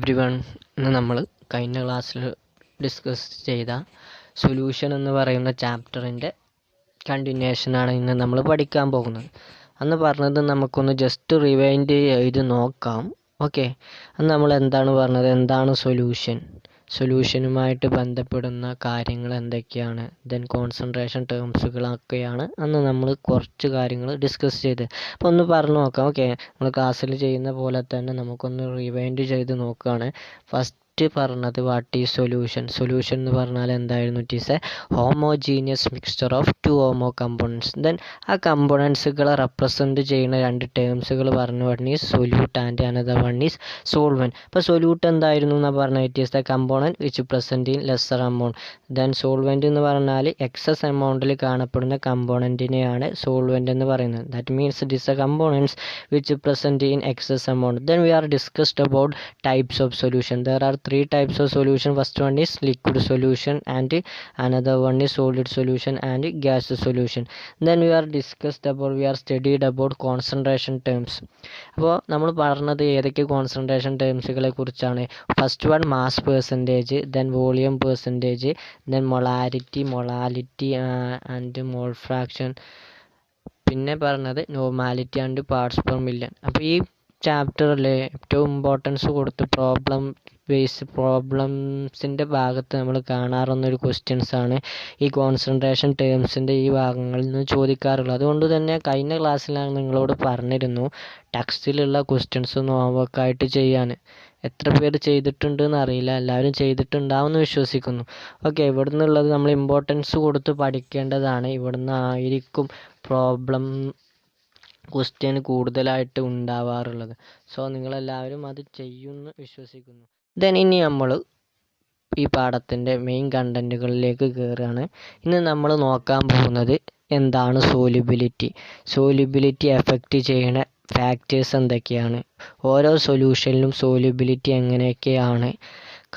Every one. ഇന്ന് നമ്മൾ കഴിഞ്ഞ ക്ലാസ്സിൽ ഡിസ്കസ് ചെയ്ത സൊല്യൂഷൻ എന്ന് പറയുന്ന ചാപ്റ്ററിൻ്റെ കണ്ടിന്യൂഷനാണ് ഇന്ന് നമ്മൾ പഠിക്കാൻ പോകുന്നത്. അന്ന് പറഞ്ഞത് നമുക്കൊന്ന് ജസ്റ്റ് റിവൈൻഡ് ചെയ്ത് നോക്കാം. ഓക്കെ, അന്ന് നമ്മൾ എന്താണ് പറഞ്ഞത്, എന്താണ് സൊല്യൂഷനുമായിട്ട് ബന്ധപ്പെടുന്ന കാര്യങ്ങൾ എന്തൊക്കെയാണ്, ദെൻ കോൺസെൻട്രേഷൻ ടേംസുകളൊക്കെയാണ് അന്ന് നമ്മൾ കുറച്ച് കാര്യങ്ങൾ ഡിസ്കസ് ചെയ്തത്. അപ്പോൾ ഒന്ന് പറഞ്ഞു നോക്കാം. ഓക്കെ, നമ്മൾ ക്ലാസ്സിൽ ചെയ്യുന്ന പോലെ തന്നെ നമുക്കൊന്ന് റിവൈൻഡ് ചെയ്ത് നോക്കുകയാണ്. ഫസ്റ്റ് പറഞ്ഞത് വാട്ട് ഈസ് സൊല്യൂഷൻ എന്ന് പറഞ്ഞാൽ എന്തായിരുന്നു? It is a homogeneous mixture of two homo components. Then ആ കമ്പോണൻസുകളെ റെപ്രസെൻറ്റ് ചെയ്യുന്ന രണ്ട് ടേംസുകൾ പറഞ്ഞു. One is solute and another one is solvent. അപ്പോൾ സൊല്യൂട്ട് എന്തായിരുന്നു എന്ന് പറഞ്ഞാൽ it is the component which present in lesser amount. Then solvent എന്ന് പറഞ്ഞാൽ എക്സസ് എമൗണ്ടിൽ കാണപ്പെടുന്ന കമ്പോണൻറ്റിനെയാണ് സോൾവെൻറ്റ് എന്ന് പറയുന്നത്. That means it is the components which present in excess amount. Then we are discussed about types of solution. There are 3 types of solution. First one is liquid solution and another one is solid solution and gas solution. Then we are studied about concentration terms. അപ്പോൾ നമ്മൾ പറഞ്ഞത് ഏതൊക്കെ concentration ടേംസുകളെ കുറിച്ചാണ്? First one mass percentage, then volume percentage, then molality and mole fraction, പിന്നെ പറഞ്ഞത് normality and parts per million. അപ്പോൾ ഈ ചാപ്റ്ററിൽ ഏറ്റവും ഇമ്പോർട്ടൻസ് കൊടുത്ത് പ്രോബ്ലംസിൻ്റെ ഭാഗത്ത് നമ്മൾ കാണാറുള്ളൊരു ക്വസ്റ്റ്യൻസാണ് ഈ കോൺസെൻട്രേഷൻ ടേംസിൻ്റെ ഈ ഭാഗങ്ങളിൽ നിന്ന് ചോദിക്കാറുള്ളത്. അതുകൊണ്ട് തന്നെ കഴിഞ്ഞ ക്ലാസ്സിൽ ഞാൻ നിങ്ങളോട് പറഞ്ഞിരുന്നു ടെക്സ്റ്റിലുള്ള ക്വസ്റ്റ്യൻസ് ഒന്ന് ഹോംവർക്കായിട്ട് ചെയ്യാൻ. എത്ര പേര് ചെയ്തിട്ടുണ്ടെന്ന് അറിയില്ല, എല്ലാവരും ചെയ്തിട്ടുണ്ടാവുമെന്ന് വിശ്വസിക്കുന്നു. ഓക്കെ, ഇവിടെ നിന്നുള്ളത് നമ്മൾ ഇമ്പോർട്ടൻസ് കൊടുത്ത് പഠിക്കേണ്ടതാണ്. ഇവിടുന്ന് ആയിരിക്കും പ്രോബ്ലം ക്വസ്റ്റ്യൻ കൂടുതലായിട്ട് ഉണ്ടാവാറുള്ളത്. സോ നിങ്ങളെല്ലാവരും അത് ചെയ്യുമെന്ന് വിശ്വസിക്കുന്നു. ദെൻ ഇനി നമ്മൾ ഈ പാഠത്തിൻ്റെ മെയിൻ കണ്ടൻറ്റുകളിലേക്ക് കയറുകയാണ്. ഇന്ന് നമ്മൾ നോക്കാൻ പോകുന്നത് എന്താണ് സോലിബിലിറ്റി എഫക്റ്റ് ചെയ്യുന്ന ഫാക്ടേഴ്സ് എന്തൊക്കെയാണ്, ഓരോ സൊല്യൂഷനിലും സോലിബിലിറ്റി എങ്ങനെയൊക്കെയാണ്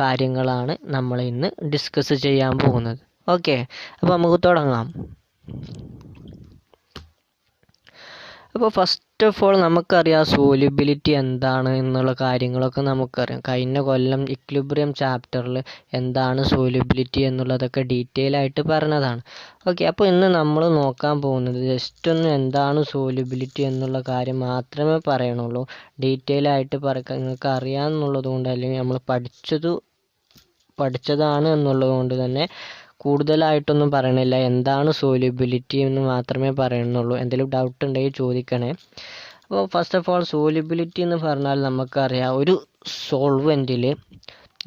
കാര്യങ്ങളാണ് നമ്മൾ ഇന്ന് ഡിസ്കസ് ചെയ്യാൻ പോകുന്നത്. ഓക്കെ, അപ്പോൾ നമുക്ക് തുടങ്ങാം. അപ്പോൾ ഫസ്റ്റ് ഓഫ് ഓൾ നമുക്കറിയാം സോലിബിലിറ്റി എന്താണ് എന്നുള്ള കാര്യങ്ങളൊക്കെ നമുക്കറിയാം. കഴിഞ്ഞ കൊല്ലം ഇക്വിലിബ്രിയം ചാപ്റ്ററിൽ എന്താണ് സോലിബിലിറ്റി എന്നുള്ളതൊക്കെ ഡീറ്റെയിൽ ആയിട്ട് പറഞ്ഞതാണ്. ഓക്കെ, അപ്പോൾ ഇന്ന് നമ്മൾ നോക്കാൻ പോകുന്നത് ജസ്റ്റ് ഒന്ന് എന്താണ് സോലിബിലിറ്റി എന്നുള്ള കാര്യം മാത്രമേ പറയണുള്ളൂ. ഡീറ്റെയിൽ ആയിട്ട് നിങ്ങൾക്ക് അറിയാമെന്നുള്ളത് കൊണ്ട്, അല്ലെങ്കിൽ നമ്മൾ പഠിച്ചതാണ് എന്നുള്ളത് കൊണ്ട് തന്നെ കൂടുതലായിട്ടൊന്നും പറയണില്ല. എന്താണ് സോലിബിലിറ്റി എന്ന് മാത്രമേ പറയുന്നുള്ളൂ. എന്തെങ്കിലും ഡൗട്ട് ഉണ്ടെങ്കിൽ ചോദിക്കണേ. അപ്പോൾ ഫസ്റ്റ് ഓഫ് ഓൾ സോലിബിലിറ്റി എന്ന് പറഞ്ഞാൽ നമുക്കറിയാം ഒരു സോൾവെൻറ്റിൽ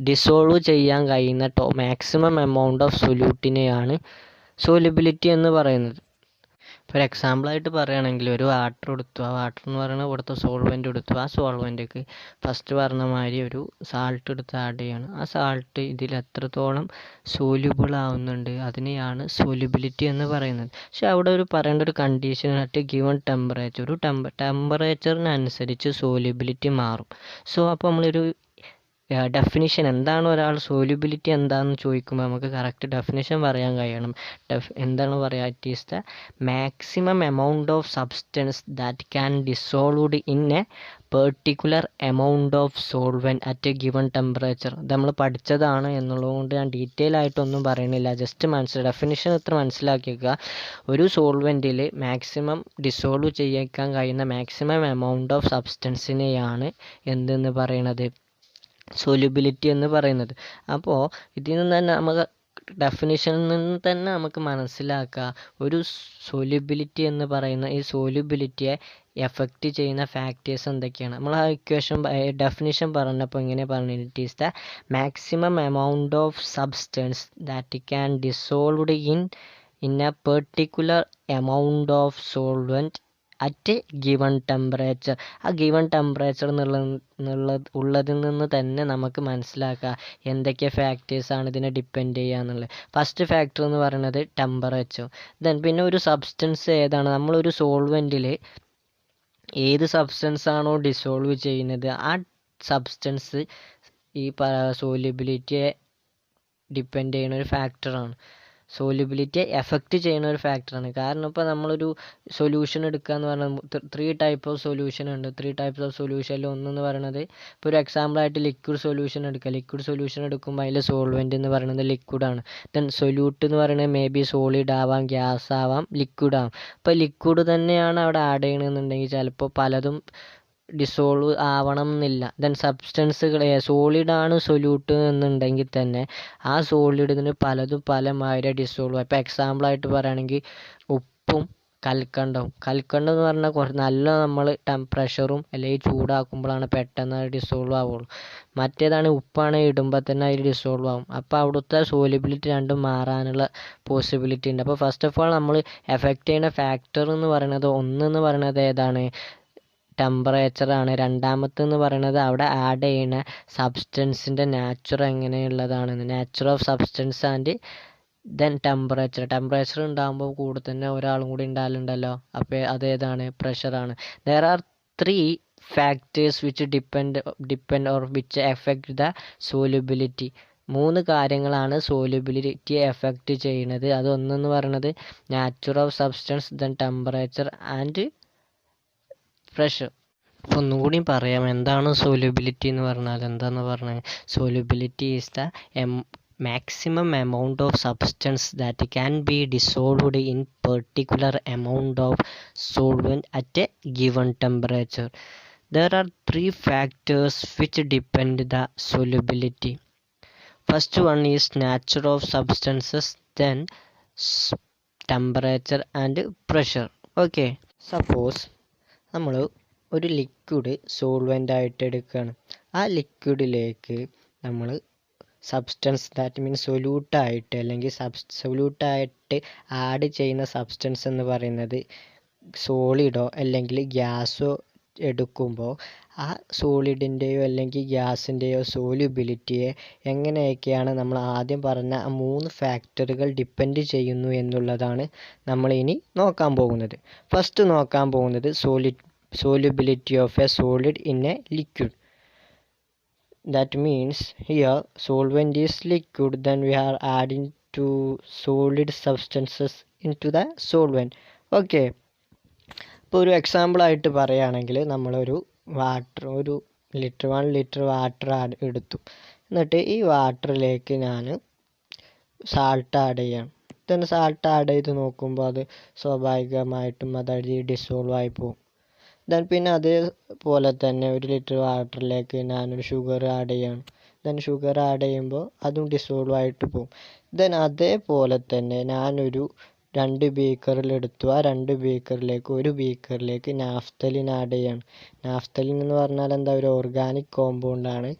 ഡിസോൾവ് ചെയ്യാൻ കഴിയുന്ന മാക്സിമം എമൗണ്ട് ഓഫ് സൊല്യൂട്ടിനെയാണ് സോലിബിലിറ്റി എന്ന് പറയുന്നത്. ഫോർ എക്സാമ്പിളായിട്ട് പറയുകയാണെങ്കിൽ ഒരു വാട്ടർ എടുത്തു. ആ വാട്ടർ എന്ന് പറയുന്നത് ഇവിടുത്തെ സോൾവെൻ്റ് എടുത്തു. ആ സോൾവെൻറ്റേക്ക് ഫസ്റ്റ് പറഞ്ഞ മാതിരി ഒരു സാൾട്ട് എടുത്ത് ആഡ് ചെയ്യണം. ആ സാൾട്ട് ഇതിൽ എത്രത്തോളം സോല്യൂബിൾ ആവുന്നുണ്ട് അതിനെയാണ് സോലിബിലിറ്റി എന്ന് പറയുന്നത്. പക്ഷെ അവിടെ പറയേണ്ട ഒരു കണ്ടീഷൻ അറ്റ് ഗിവൺ ടെമ്പറേച്ചർ, ഒരു ടെമ്പറേച്ചറിനനുസരിച്ച് സോലിബിലിറ്റി മാറും. സോ അപ്പോൾ നമ്മളൊരു ഡെഫിനിഷൻ എന്താണ്, ഒരാൾ സോല്യൂബിലിറ്റി എന്താണെന്ന് ചോദിക്കുമ്പോൾ നമുക്ക് കറക്റ്റ് ഡെഫിനിഷൻ പറയാൻ കഴിയണം. എന്താണ് പറയുക? It is the maximum amount of substance that can dissolved in a particular amount of solvent at A given temperature. ഇത് നമ്മൾ പഠിച്ചതാണ് എന്നുള്ളതുകൊണ്ട് ഞാൻ ഡീറ്റെയിൽ ആയിട്ടൊന്നും പറയണില്ല. ജസ്റ്റ് ഡെഫിനിഷൻ ഇത്ര മനസ്സിലാക്കിയേക്കുക. ഒരു സോൾവെൻറ്റിൽ മാക്സിമം ഡിസോൾവ് ചെയ്യിക്കാൻ കഴിയുന്ന മാക്സിമം എമൗണ്ട് ഓഫ് സബ്സ്റ്റൻസിനെയാണ് എന്തെന്ന് പറയണത്, സോല്യൂബിലിറ്റി എന്ന് പറയുന്നത്. അപ്പോൾ ഇതിൽ നിന്ന് തന്നെ നമുക്ക് ഡെഫിനിഷനിൽ നിന്ന് തന്നെ നമുക്ക് മനസ്സിലാക്കാം ഒരു സോല്യൂബിലിറ്റി എന്ന് പറയുന്ന ഈ സോല്യൂബിലിറ്റിയെ എഫക്റ്റ് ചെയ്യുന്ന ഫാക്ടേഴ്സ് എന്തൊക്കെയാണ്. നമ്മൾ ആ ഡെഫിനിഷൻ പറഞ്ഞപ്പോൾ ഇങ്ങനെ പറഞ്ഞു, it is the maximum amount of substance that can dissolved in a particular amount of solvent at given temperature. ആ ഗിവൺ ടെമ്പറേച്ചർ ഉള്ളതിൽ നിന്ന് തന്നെ നമുക്ക് മനസ്സിലാക്കാം എന്തൊക്കെ ഫാക്ടേഴ്സാണ് ഇതിനെ ഡിപ്പെൻഡ് ചെയ്യുക എന്നുള്ളത്. ഫസ്റ്റ് ഫാക്ടർ എന്ന് പറയുന്നത് ടെമ്പറേച്ചർ. ദെൻ പിന്നെ ഒരു സബ്സ്റ്റൻസ് ഏതാണ്, നമ്മളൊരു സോൾവെൻറ്റിൽ ഏത് സബ്സ്റ്റൻസ് ആണോ ഡിസോൾവ് ചെയ്യുന്നത് ആ സബ്സ്റ്റൻസ് ഈ സോല്യൂബിലിറ്റിയെ ഡിപ്പെൻഡ് ചെയ്യുന്ന ഒരു ഫാക്ടറാണ്. സോല്യൂബിലിറ്റിയെ എഫക്റ്റ് ചെയ്യുന്ന ഒരു ഫാക്ടറാണ്. കാരണം ഇപ്പോൾ നമ്മളൊരു സൊല്യൂഷൻ എടുക്കുക എന്ന് പറഞ്ഞാൽ 3 ടൈപ്പ് ഓഫ് സൊല്യൂഷൻ ഉണ്ട്. 3 ടൈപ്സ് ഓഫ് സൊല്യൂഷനിൽ ഒന്നെന്ന് പറയുന്നത് ഇപ്പോൾ ഒരു എക്സാമ്പിളായിട്ട് ലിക്വിഡ് സൊല്യൂഷൻ എടുക്കുക. ലിക്വിഡ് സൊല്യൂഷൻ എടുക്കുമ്പോൾ അതിൽ സോൾവെൻ്റ് എന്ന് പറയുന്നത് ലിക്വിഡാണ്. ദെൻ സൊല്യൂട്ട് എന്ന് പറയുന്നത് മേ ബി സോളിഡ് ആവാം, ഗ്യാസ് ആവാം, ലിക്വിഡ് ആവാം. ഇപ്പോൾ ലിക്വിഡ് തന്നെയാണ് അവിടെ ആഡ് ചെയ്യണമെന്നുണ്ടെങ്കിൽ ചിലപ്പോൾ പലതും ഡിസോൾവ് ആവണം എന്നില്ല. ദെൻ സബ്സ്റ്റൻസുകൾ സോളിഡാണ് സൊല്യൂട്ട് എന്നുണ്ടെങ്കിൽ തന്നെ ആ സോളിഡിന് പലതും പലമാതിരി ഡിസോൾവ്. ഇപ്പോൾ എക്സാമ്പിളായിട്ട് പറയുകയാണെങ്കിൽ ഉപ്പും കൽക്കണ്ടവും എന്ന് പറഞ്ഞാൽ കുറച്ച് നല്ല നമ്മൾ ടെമ്പറേച്ചറും അല്ലെങ്കിൽ ചൂടാക്കുമ്പോഴാണ് പെട്ടെന്ന് ഡിസോൾവ് ആവുള്ളൂ. മറ്റേതാണ് ഉപ്പാണ് ഇടുമ്പോൾ തന്നെ അതിൽ ഡിസോൾവ് ആവും. അപ്പോൾ അവിടുത്തെ സോലിബിലിറ്റി രണ്ടും മാറാനുള്ള പോസിബിലിറ്റി ഉണ്ട്. അപ്പോൾ ഫസ്റ്റ് ഓഫ് ഓൾ നമ്മൾ എഫക്റ്റ് ചെയ്യുന്ന ഫാക്ടർ എന്ന് പറയുന്നത് ഒന്നെന്ന് പറയുന്നത് ഏതാണ്? ടെമ്പറേച്ചറാണ്. രണ്ടാമത്തെന്ന് പറയുന്നത് അവിടെ ആഡ് ചെയ്യുന്ന സബ്സ്റ്റൻസിൻ്റെ നാച്ചുറൽ എങ്ങനെയുള്ളതാണ്, natural of substance and then temperature ഉണ്ടാകുമ്പോൾ കൂടെ തന്നെ ഒരാളും കൂടി ഉണ്ടാകലുണ്ടല്ലോ. അപ്പോൾ അതേതാണ്? പ്രഷറാണ്. There are 3 factors which depend or which effect the solubility. 3 കാര്യങ്ങളാണ് സോല്യൂബിലിറ്റിയെ എഫക്റ്റ് ചെയ്യുന്നത്. അതൊന്നെന്ന് പറയുന്നത് natural of substance, then temperature and pressure. അപ്പോൾ ഒന്നും കൂടി പറയാം, എന്താണ് സോല്യൂബിലിറ്റി എന്ന് പറഞ്ഞാൽ എന്താണെന്ന് പറഞ്ഞാൽ solubility is the maximum amount of substance that can be dissolved in particular amount of solvent at a given temperature. There are 3 factors which depend the solubility. First one is nature of substances, then temperature and pressure. Okay, suppose നമ്മൾ ഒരു liquid solvent ആയിട്ട് എടുക്കുകയാണ്. ആ ലിക്വിഡിലേക്ക് നമ്മൾ substance that means സൊല്യൂട്ടായിട്ട് അല്ലെങ്കിൽ സൊല്യൂട്ടായിട്ട് add ചെയ്യുന്ന substance എന്ന് പറയുന്നത് സോളിഡോ അല്ലെങ്കിൽ ഗ്യാസോ എടുക്കുമ്പോൾ ആ സോളിഡിൻ്റെയോ അല്ലെങ്കിൽ ഗ്യാസിൻ്റെയോ സോല്യൂബിലിറ്റിയെ എങ്ങനെയൊക്കെയാണ് നമ്മൾ ആദ്യം പറഞ്ഞ ആ 3 ഫാക്ടറുകൾ ഡിപ്പെൻഡ് ചെയ്യുന്നു എന്നുള്ളതാണ് നമ്മൾ ഇനി നോക്കാൻ പോകുന്നത്. ഫസ്റ്റ് നോക്കാൻ പോകുന്നത് solubility of a solid in a liquid. That means here solvent is liquid, then we are adding 2 solid substances into the solvent. Okay, ഇപ്പോൾ ഒരു എക്സാമ്പിളായിട്ട് പറയുകയാണെങ്കിൽ നമ്മളൊരു ഒരു 1 ലിറ്റർ വാട്ടർ എടുത്തു. എന്നിട്ട് ഈ വാട്ടറിലേക്ക് ഞാൻ സാൾട്ട് ആഡ് ചെയ്യണം. then സാൾട്ട് ആഡ് ചെയ്ത് നോക്കുമ്പോൾ അത് സ്വാഭാവികമായിട്ടും അതായത് ഡിസോൾവ് ആയി പോകും. ദെൻ പിന്നെ അതേപോലെ തന്നെ 1 ലിറ്റർ വാട്ടറിലേക്ക് ഞാനൊരു ഷുഗർ ആഡ് ചെയ്യണം. ദെൻ ഷുഗർ ആഡ് ചെയ്യുമ്പോൾ അതും ഡിസോൾവ് ആയിട്ട് പോകും. ദെൻ അതേപോലെ തന്നെ ഞാനൊരു 2 ബീക്കറിൽ എടുത്തു. ആ 2 ബീക്കറിലേക്ക് 1 ബീക്കറിലേക്ക് നാഫ്തലിൻ ആഡ് ചെയ്യണം. നാഫ്തലിൻ എന്ന് പറഞ്ഞാൽ എന്താ? ഒരു ഓർഗാനിക് കോമ്പൗണ്ടാണ്.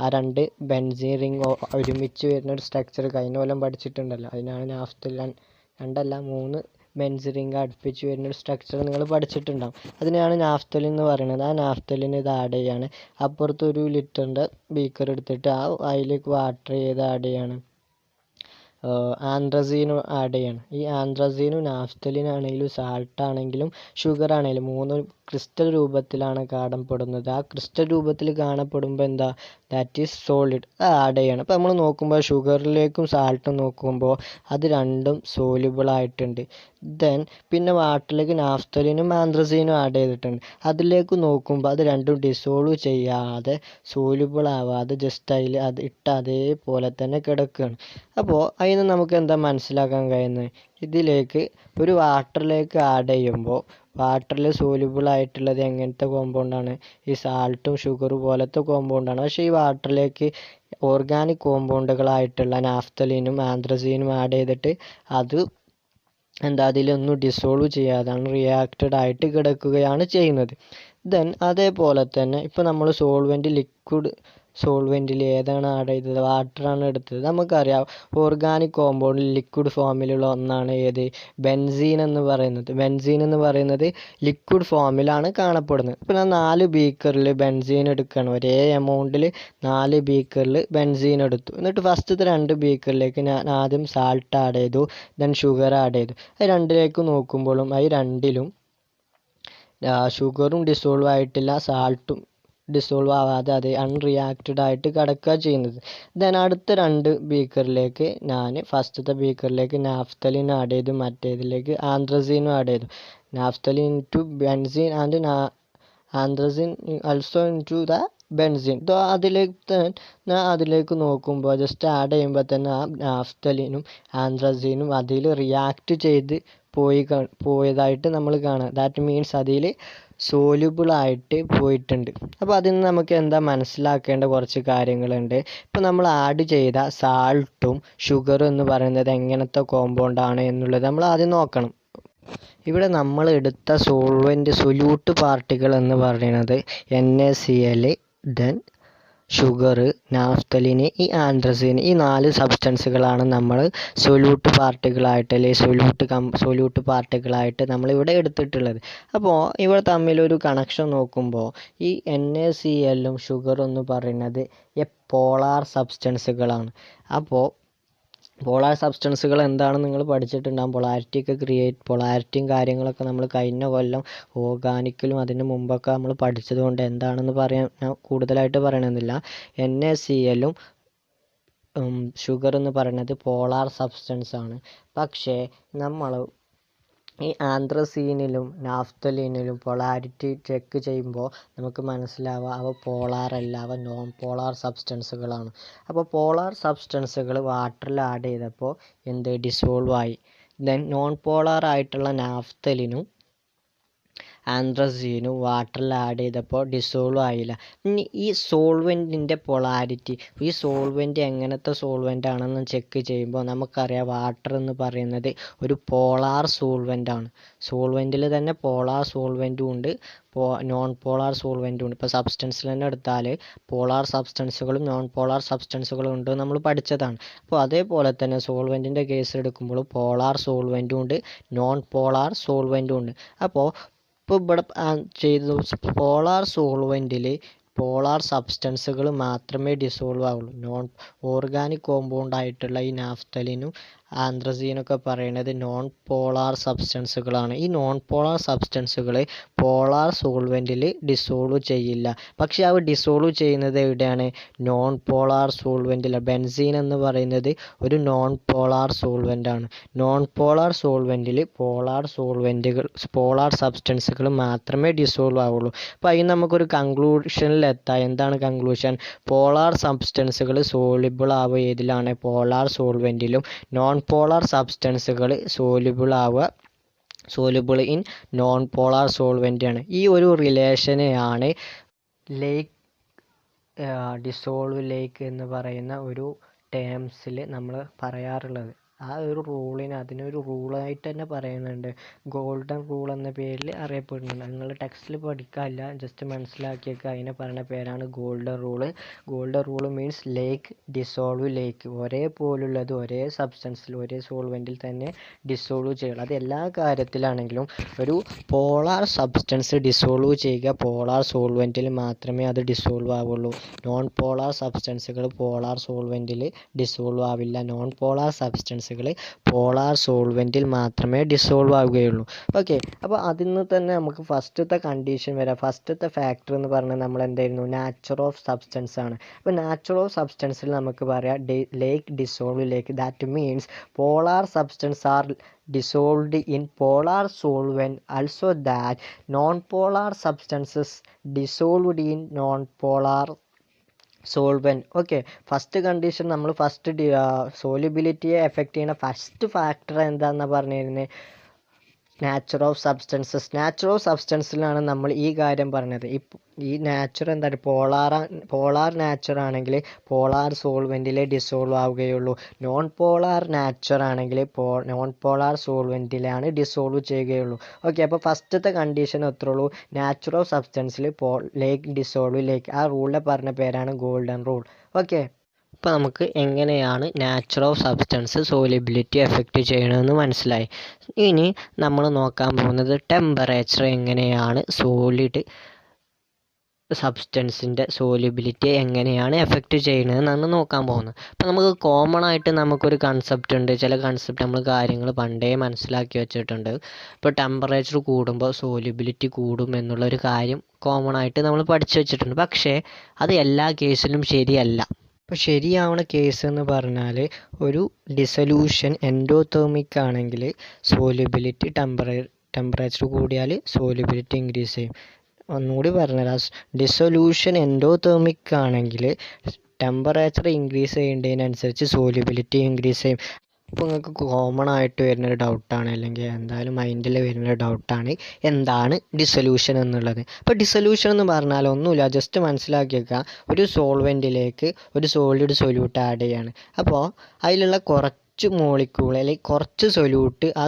ആ 2 ബെൻസീൻ റിംഗ് ഒരുമിച്ച് വരുന്ന ഒരു സ്ട്രക്ചർ കഴിഞ്ഞ കൊല്ലം പഠിച്ചിട്ടുണ്ടല്ലോ. അതിനാണ് നാഫ്തലിൻ. 3 ബെൻസീൻ റിംഗ് അടുപ്പിച്ച് വരുന്നൊരു സ്ട്രക്ചർ നിങ്ങൾ പഠിച്ചിട്ടുണ്ടാകും. അതിനാണ് നാഫ്തലിൻ എന്ന് പറയുന്നത്. ആ നാഫ്തലിൻ ഇത് ആഡ് ചെയ്യാണ്. അപ്പുറത്ത് 1 ലിറ്ററിൻ്റെ ബീക്കർ എടുത്തിട്ട് അതിലേക്ക് വാട്ടർ ചെയ്ത് ആഡ് ചെയ്യാണ്. ആന്ത്രസീനും ആഡ് ചെയ്യണം. ഈ ആന്ത്രസീനും നാഫ്തലിനാണെങ്കിലും സാൾട്ടാണെങ്കിലും ഷുഗർ ആണെങ്കിലും 3 ക്രിസ്റ്റൽ രൂപത്തിലാണ് കാണപ്പെടുന്നത്. ആ ക്രിസ്റ്റൽ രൂപത്തിൽ കാണപ്പെടുമ്പോൾ എന്താ? That is solid. ആഡ് ചെയ്യണം. അപ്പോൾ നമ്മൾ നോക്കുമ്പോൾ ഷുഗറിലേക്കും സാൾട്ടും നോക്കുമ്പോൾ അത് രണ്ടും സോല്യൂബിൾ ആയിട്ടുണ്ട്. ദെൻ പിന്നെ വാട്ടറിലേക്ക് നാഫ്തലിനും ആന്ത്രസീനും ആഡ് ചെയ്തിട്ടുണ്ട്. അതിലേക്ക് നോക്കുമ്പോൾ അത് രണ്ടും ഡിസോൾവ് ചെയ്യാതെ സോല്യൂബിൾ ആവാതെ ജസ്റ്റ് അതിൽ അത് ഇട്ട് അതേപോലെ തന്നെ കിടക്കുകയാണ്. അപ്പോൾ അതിന് നമുക്ക് എന്താ മനസ്സിലാക്കാൻ കഴിയുന്നത്? ഇതിലേക്ക് ഒരു വാട്ടറിലേക്ക് ആഡ് ചെയ്യുമ്പോൾ വാട്ടറിൽ സോല്യൂബിൾ ആയിട്ടുള്ളത് എങ്ങനത്തെ കോമ്പൗണ്ടാണ്? ഈ സാൾട്ടും ഷുഗർ പോലത്തെ കോമ്പൗണ്ടാണ്. പക്ഷേ ഈ വാട്ടറിലേക്ക് ഓർഗാനിക് കോമ്പൗണ്ടുകളായിട്ടുള്ള നാഫ്തലിനും ആന്ത്രസീനും ആഡ് ചെയ്തിട്ട് അത് എന്താ അതിലൊന്നും ഡിസോൾവ് ചെയ്യാതാണ് റിയാക്റ്റഡ് ആയിട്ട് കിടക്കുകയാണ് ചെയ്യുന്നത്. ദെൻ അതേപോലെ തന്നെ ഇപ്പോൾ നമ്മൾ ലിക്വിഡ് സോൾവെൻറ്റിൽ ഏതാണ് ആഡ് ചെയ്തത്? വാട്ടറാണ് എടുത്തത്. നമുക്കറിയാം ഓർഗാനിക് കോമ്പൗണ്ടിൽ ലിക്വിഡ് ഫോമിലുള്ള ഒന്നാണ് ഏത്? ബെൻസീൻ എന്ന് പറയുന്നത്. ബെൻസീൻ എന്ന് പറയുന്നത് ലിക്വിഡ് ഫോമിലാണ് കാണപ്പെടുന്നത്. ഇപ്പോൾ ഞാൻ 4 ബീക്കറിൽ ബെൻസീൻ എടുക്കുകയാണ്. ഒരേ എമൗണ്ടിൽ 4 ബീക്കറിൽ ബെൻസീൻ എടുത്തു. എന്നിട്ട് ഫസ്റ്റത്തെ 2 ബീക്കറിലേക്ക് ഞാൻ ആദ്യം സാൾട്ട് ആഡ് ചെയ്തു, ദെൻ ഷുഗർ ആഡ് ചെയ്തു. അത് രണ്ടിലേക്ക് നോക്കുമ്പോഴും അത് രണ്ടിലും ഷുഗറും ഡിസോൾവ് ആയിട്ടില്ല, സാൾട്ടും ഡിസോൾവ് ആവാതെ അത് അൺറിയാക്റ്റഡ് ആയിട്ട് കിടക്കുക ചെയ്യുന്നത്. ദെൻ അടുത്ത 2 ബീക്കറിലേക്ക് ഞാൻ ഫസ്റ്റത്തെ ബീക്കറിലേക്ക് നാഫ്തലിൻ ആഡ് ചെയ്തു, മറ്റേതിലേക്ക് ആന്ത്രസീനും ആഡ് ചെയ്തു. Naphthalene to benzene and anthracene also into the benzene. അതിലേക്ക് നോക്കുമ്പോൾ ജസ്റ്റ് ആഡ് ചെയ്യുമ്പോൾ തന്നെ ആ നാഫ്തലിനും ആന്ത്രസീനും അതിൽ റിയാക്ട് ചെയ്ത് പോയതായിട്ട് നമ്മൾ കാണാം. ദാറ്റ് മീൻസ് അതിൽ സോല്യൂബിളായിട്ട് പോയിട്ടുണ്ട്. അപ്പോൾ അതിൽ നിന്ന് നമുക്ക് എന്താ മനസ്സിലാക്കേണ്ട കുറച്ച് കാര്യങ്ങളുണ്ട്. ഇപ്പോൾ നമ്മൾ ആഡ് ചെയ്ത സാൾട്ടും ഷുഗറും എന്ന് പറയുന്നത് എങ്ങനത്തെ കോമ്പൗണ്ടാണ് എന്നുള്ളത് നമ്മൾ ആദ്യം നോക്കണം. ഇവിടെ നമ്മൾ എടുത്ത സൊല്യൂട്ട് പാർട്ടിക്കിൾ എന്ന് പറയുന്നത് NaCl, ദെൻ ഷുഗർ, നാഫ്തലിന്, ഈ ആന്ത്രസീൻ, ഈ 4 സബ്സ്റ്റൻസുകളാണ് നമ്മൾ സൊല്യൂട്ട് പാർട്ടിക്കിളായിട്ട് അല്ലെങ്കിൽ സൊല്യൂട്ട് പാർട്ടിക്കിളായിട്ട് നമ്മളിവിടെ എടുത്തിട്ടുള്ളത്. അപ്പോൾ ഇവിടെ തമ്മിലൊരു കണക്ഷൻ നോക്കുമ്പോൾ ഈ NaClഉം ഷുഗറും എന്ന് പറയുന്നത് പോളാർ സബ്സ്റ്റൻസുകളാണ്. അപ്പോൾ പോളാർ സബ്സ്റ്റൻസുകൾ എന്താണെന്ന് നിങ്ങൾ പഠിച്ചിട്ടുണ്ടാകും. പൊളാരിറ്റിയും കാര്യങ്ങളൊക്കെ നമ്മൾ കഴിഞ്ഞ കൊല്ലം ഓർഗാനിക്കിലും അതിന് മുമ്പൊക്കെ നമ്മൾ പഠിച്ചതുകൊണ്ട് എന്താണെന്ന് ഞാൻ കൂടുതലായിട്ട് പറയണമെന്നില്ല. NaClഉം ഷുഗർ എന്ന് പറയുന്നത് പോളാർ സബ്സ്റ്റൻസ് ആണ്. പക്ഷേ നമ്മൾ ഈ ആന്ത്രസീനിലും നാഫ്തലീനിലും പൊളാരിറ്റി ചെക്ക് ചെയ്യുമ്പോൾ നമുക്ക് മനസ്സിലാവുക അവ പോളാർ അല്ല, അവ നോൺ പോളാർ സബ്സ്റ്റൻസുകളാണ്. അപ്പോൾ പോളാർ സബ്സ്റ്റൻസുകൾ വാട്ടറിൽ ആഡ് ചെയ്തപ്പോൾ ഡിസോൾവ് ആയി. ദെൻ നോൺ പോളാർ ആയിട്ടുള്ള നാഫ്തലിനും ആന്ത്രസീനും വാട്ടറിൽ ആഡ് ചെയ്തപ്പോൾ ഡിസോൾവ് ആയില്ല. ഇനി ഈ സോൾവെൻറ്റിൻ്റെ പൊളാരിറ്റി, ഈ സോൾവെൻറ്റ് എങ്ങനത്തെ സോൾവെൻ്റ് ആണെന്ന് ചെക്ക് ചെയ്യുമ്പോൾ നമുക്കറിയാം വാട്ടർ എന്ന് പറയുന്നത് ഒരു പോളാർ സോൾവെൻ്റാണ്. സോൾവെൻറ്റിൽ തന്നെ പോളാർ സോൾവെൻറ്റും ഉണ്ട്, നോൺ പോളാർ സോൾവെൻറ്റും ഉണ്ട്. ഇപ്പോൾ സബ്സ്റ്റൻസിൽ തന്നെ എടുത്താൽ പോളാർ സബ്സ്റ്റൻസുകളും നോൺ പോളാർ സബ്സ്റ്റൻസുകളും ഉണ്ട് നമ്മൾ പഠിച്ചതാണ്. അപ്പോൾ അതേപോലെ തന്നെ സോൾവെൻറ്റിൻ്റെ കേസ് എടുക്കുമ്പോൾ പോളാർ സോൾവെൻറ്റും ഉണ്ട്, നോൺ പോളാർ സോൾവെൻറ്റും ഉണ്ട്. അപ്പോൾ ഇവിടെ ചെയ്തു പോളാർ സോൾവെൻറ്റിൽ പോളാർ സബ്സ്റ്റൻസുകൾ മാത്രമേ ഡിസോൾവ് ആവുള്ളൂ. നോൺ ഓർഗാനിക് കോമ്പൗണ്ട് ആയിട്ടുള്ള ഈ നാഫ്തലിനും ആന്ത്രസീനൊക്കെ പറയുന്നത് നോൺ പോളാർ സബ്സ്റ്റൻസുകളാണ്. ഈ നോൺ പോളാർ സബ്സ്റ്റൻസുകൾ പോളാർ സോൾവെൻറ്റിൽ ഡിസോൾവ് ചെയ്യില്ല. പക്ഷേ അവ ഡിസോൾവ് ചെയ്യുന്നത് എവിടെയാണ്? Non polar സോൾവെൻറ്റിൽ. ബെൻസീൻ എന്ന് പറയുന്നത് ഒരു നോൺ പോളാർ സോൾവെൻ്റാണ്. നോൺ പോളാർ സോൾവെൻറ്റിൽ പോളാർ സബ്സ്റ്റൻസുകൾ മാത്രമേ ഡിസോൾവ് ആവുള്ളൂ. അപ്പോൾ അതിന് നമുക്കൊരു കൺക്ലൂഷനിൽ എത്താം. എന്താണ് കൺക്ലൂഷൻ? പോളാർ സബ്സ്റ്റൻസുകൾ സോളിബിൾ ആവുക ഏതിലാണ്? പോളാർ സോൾവെൻറ്റിലും. നോൺ പോളാർ സബ്സ്റ്റൻസുകൾ സോലുബിൾ ഇൻ നോൺ പോളാർ സോൾവെൻ്റാണ്. ഈ ഒരു റിലേഷനെയാണ് ഡിസോൾവ് ലേക്ക് എന്ന് പറയുന്ന ഒരു ടേംസിൽ നമ്മൾ പറയാറുള്ളത്. ആ ഒരു റൂളിന് അതിനൊരു റൂളായിട്ട് തന്നെ പറയുന്നുണ്ട്. ഗോൾഡൻ റൂൾ എന്ന പേരിൽ അറിയപ്പെടുന്നുണ്ട്. നിങ്ങൾ ടെക്സ്റ്റിൽ പഠിക്കാനില്ല, ജസ്റ്റ് മനസ്സിലാക്കിയൊക്കെ അതിനെ പറയുന്ന പേരാണ് golden rule. Golden rule means dissolve like. ഒരേപോലുള്ളത് ഒരേ സബ്സ്റ്റൻസിൽ ഒരേ സോൾവെൻറ്റിൽ തന്നെ ഡിസോൾവ് ചെയ്യണം. അത് എല്ലാ കാര്യത്തിലാണെങ്കിലും ഒരു പോളാർ സബ്സ്റ്റൻസ് ഡിസോൾവ് ചെയ്യുക പോളാർ സോൾവെൻറ്റിൽ മാത്രമേ അത് ഡിസോൾവ് ആവുള്ളൂ. നോൺ പോളാർ സബ്സ്റ്റൻസുകൾ പോളാർ സോൾവെൻറ്റിൽ ഡിസോൾവ് ആവില്ല. നോൺ പോളാർ സബ്സ്റ്റൻസുകൾ പോളാർ സോൾവെൻറ്റിൽ മാത്രമേ ഡിസോൾവ് ആവുകയുള്ളൂ. ഓക്കെ, അപ്പോൾ അതിൽ നിന്ന് തന്നെ നമുക്ക് ഫസ്റ്റത്തെ കണ്ടീഷൻ വരാം. ഫസ്റ്റത്തെ ഫാക്ടർ എന്ന് പറഞ്ഞാൽ നമ്മൾ എന്തായിരുന്നു? നാച്ചർ ഓഫ് സബ്സ്റ്റൻസ് ആണ്. അപ്പോൾ നാച്ചർ ഓഫ് സബ്സ്റ്റൻസിൽ നമുക്ക് പറയാം ഡിസോൾവ് ലേക്ക്. That means polar substance are dissolved in polar solvent, also that non-polar substances dissolved in non-polar solvent. Okay, first condition നമ്മൾ സോലിബിലിറ്റിയെ എഫക്റ്റ് ചെയ്യുന്ന ഫസ്റ്റ് ഫാക്ടർ എന്താണെന്ന് പറഞ്ഞിരുന്നത്? Nature of substances. Nature of സബ്സ്റ്റൻസിലാണ് നമ്മൾ ഈ കാര്യം പറഞ്ഞത്. ഈ നാച്ചർ എന്താണ്? പോളാർ നാച്ചർ ആണെങ്കിൽ പോളാർ സോൾവെൻറ്റിൽ ഡിസോൾവ് ആവുകയുള്ളൂ. നോൺ പോളാർ നാച്ചർ ആണെങ്കിൽ നോൺ പോളാർ സോൾവെൻറ്റിലാണ് ഡിസോൾവ് ചെയ്യുകയുള്ളൂ. ഓക്കെ, അപ്പോൾ ഫസ്റ്റത്തെ കണ്ടീഷൻ എത്ര ഉള്ളൂ? നാച്ചർ ഓഫ് സബ്സ്റ്റൻസിൽ ഡിസോൾവ് ലേക്ക്. ആ റൂളിനെ പറഞ്ഞ പേരാണ് ഗോൾഡൻ റൂൾ. ഓക്കെ, അപ്പോൾ നമുക്ക് എങ്ങനെയാണ് nature of substance solubility effect ചെയ്യണമെന്ന് മനസ്സിലായി. ഇനി നമ്മൾ നോക്കാൻ പോകുന്നത് ടെമ്പറേച്ചർ എങ്ങനെയാണ് സബ്സ്റ്റൻസിൻ്റെ സോല്യൂബിലിറ്റി എങ്ങനെയാണ് എഫക്റ്റ് ചെയ്യുന്നതെന്നാണ് നോക്കാൻ പോകുന്നത്. അപ്പോൾ നമുക്ക് കോമൺ ആയിട്ട് നമുക്കൊരു കൺസെപ്റ്റ് ഉണ്ട്. ചില കൺസെപ്റ്റ് നമ്മൾ കാര്യങ്ങൾ പണ്ടേ മനസ്സിലാക്കി വെച്ചിട്ടുണ്ട്. ഇപ്പോൾ ടെമ്പറേച്ചർ കൂടുമ്പോൾ സോല്യൂബിലിറ്റി കൂടും എന്നുള്ളൊരു കാര്യം കോമൺ ആയിട്ട് നമ്മൾ പഠിച്ചു വെച്ചിട്ടുണ്ട്. പക്ഷേ അത് എല്ലാ കേസിലും ശരിയല്ല. ഇപ്പോൾ ശരിയാവണ കേസ് എന്ന് പറഞ്ഞാൽ ഒരു ഡിസൊല്യൂഷൻ എൻഡോതേർമിക് ആണെങ്കിൽ സോല്യൂബിലിറ്റി ടെമ്പറേച്ചർ കൂടിയാൽ സോല്യൂബിലിറ്റി ഇൻക്രീസ് ചെയ്യും. ഒന്നുകൂടി പറഞ്ഞുതരാം. ഡിസൊല്യൂഷൻ എൻഡോതേർമിക് ആണെങ്കിൽ ടെമ്പറേച്ചർ ഇൻക്രീസ് ചെയ്യേണ്ടതിനനുസരിച്ച് സോല്യൂബിലിറ്റി ഇൻക്രീസ് ചെയ്യും. ഇപ്പോൾ നിങ്ങൾക്ക് കോമൺ ആയിട്ട് വരുന്നൊരു ഡൗട്ടാണ്, അല്ലെങ്കിൽ എന്തായാലും മൈൻഡിൽ വരുന്നൊരു ഡൗട്ടാണ് എന്താണ് ഡിസൊല്യൂഷൻ എന്നുള്ളത്. അപ്പോൾ ഡിസൊല്യൂഷൻ എന്ന് പറഞ്ഞാൽ ഒന്നുമില്ല, ജസ്റ്റ് മനസ്സിലാക്കി വെക്കുക. ഒരു സോൾവെൻറ്റിലേക്ക് ഒരു സോളിഡ് സൊല്യൂട്ട് ആഡ് ചെയ്യാണ്. അപ്പോൾ അതിലുള്ള കുറച്ച് മോളിക്യൂൾ അല്ലെങ്കിൽ കുറച്ച് സൊല്യൂട്ട് ആ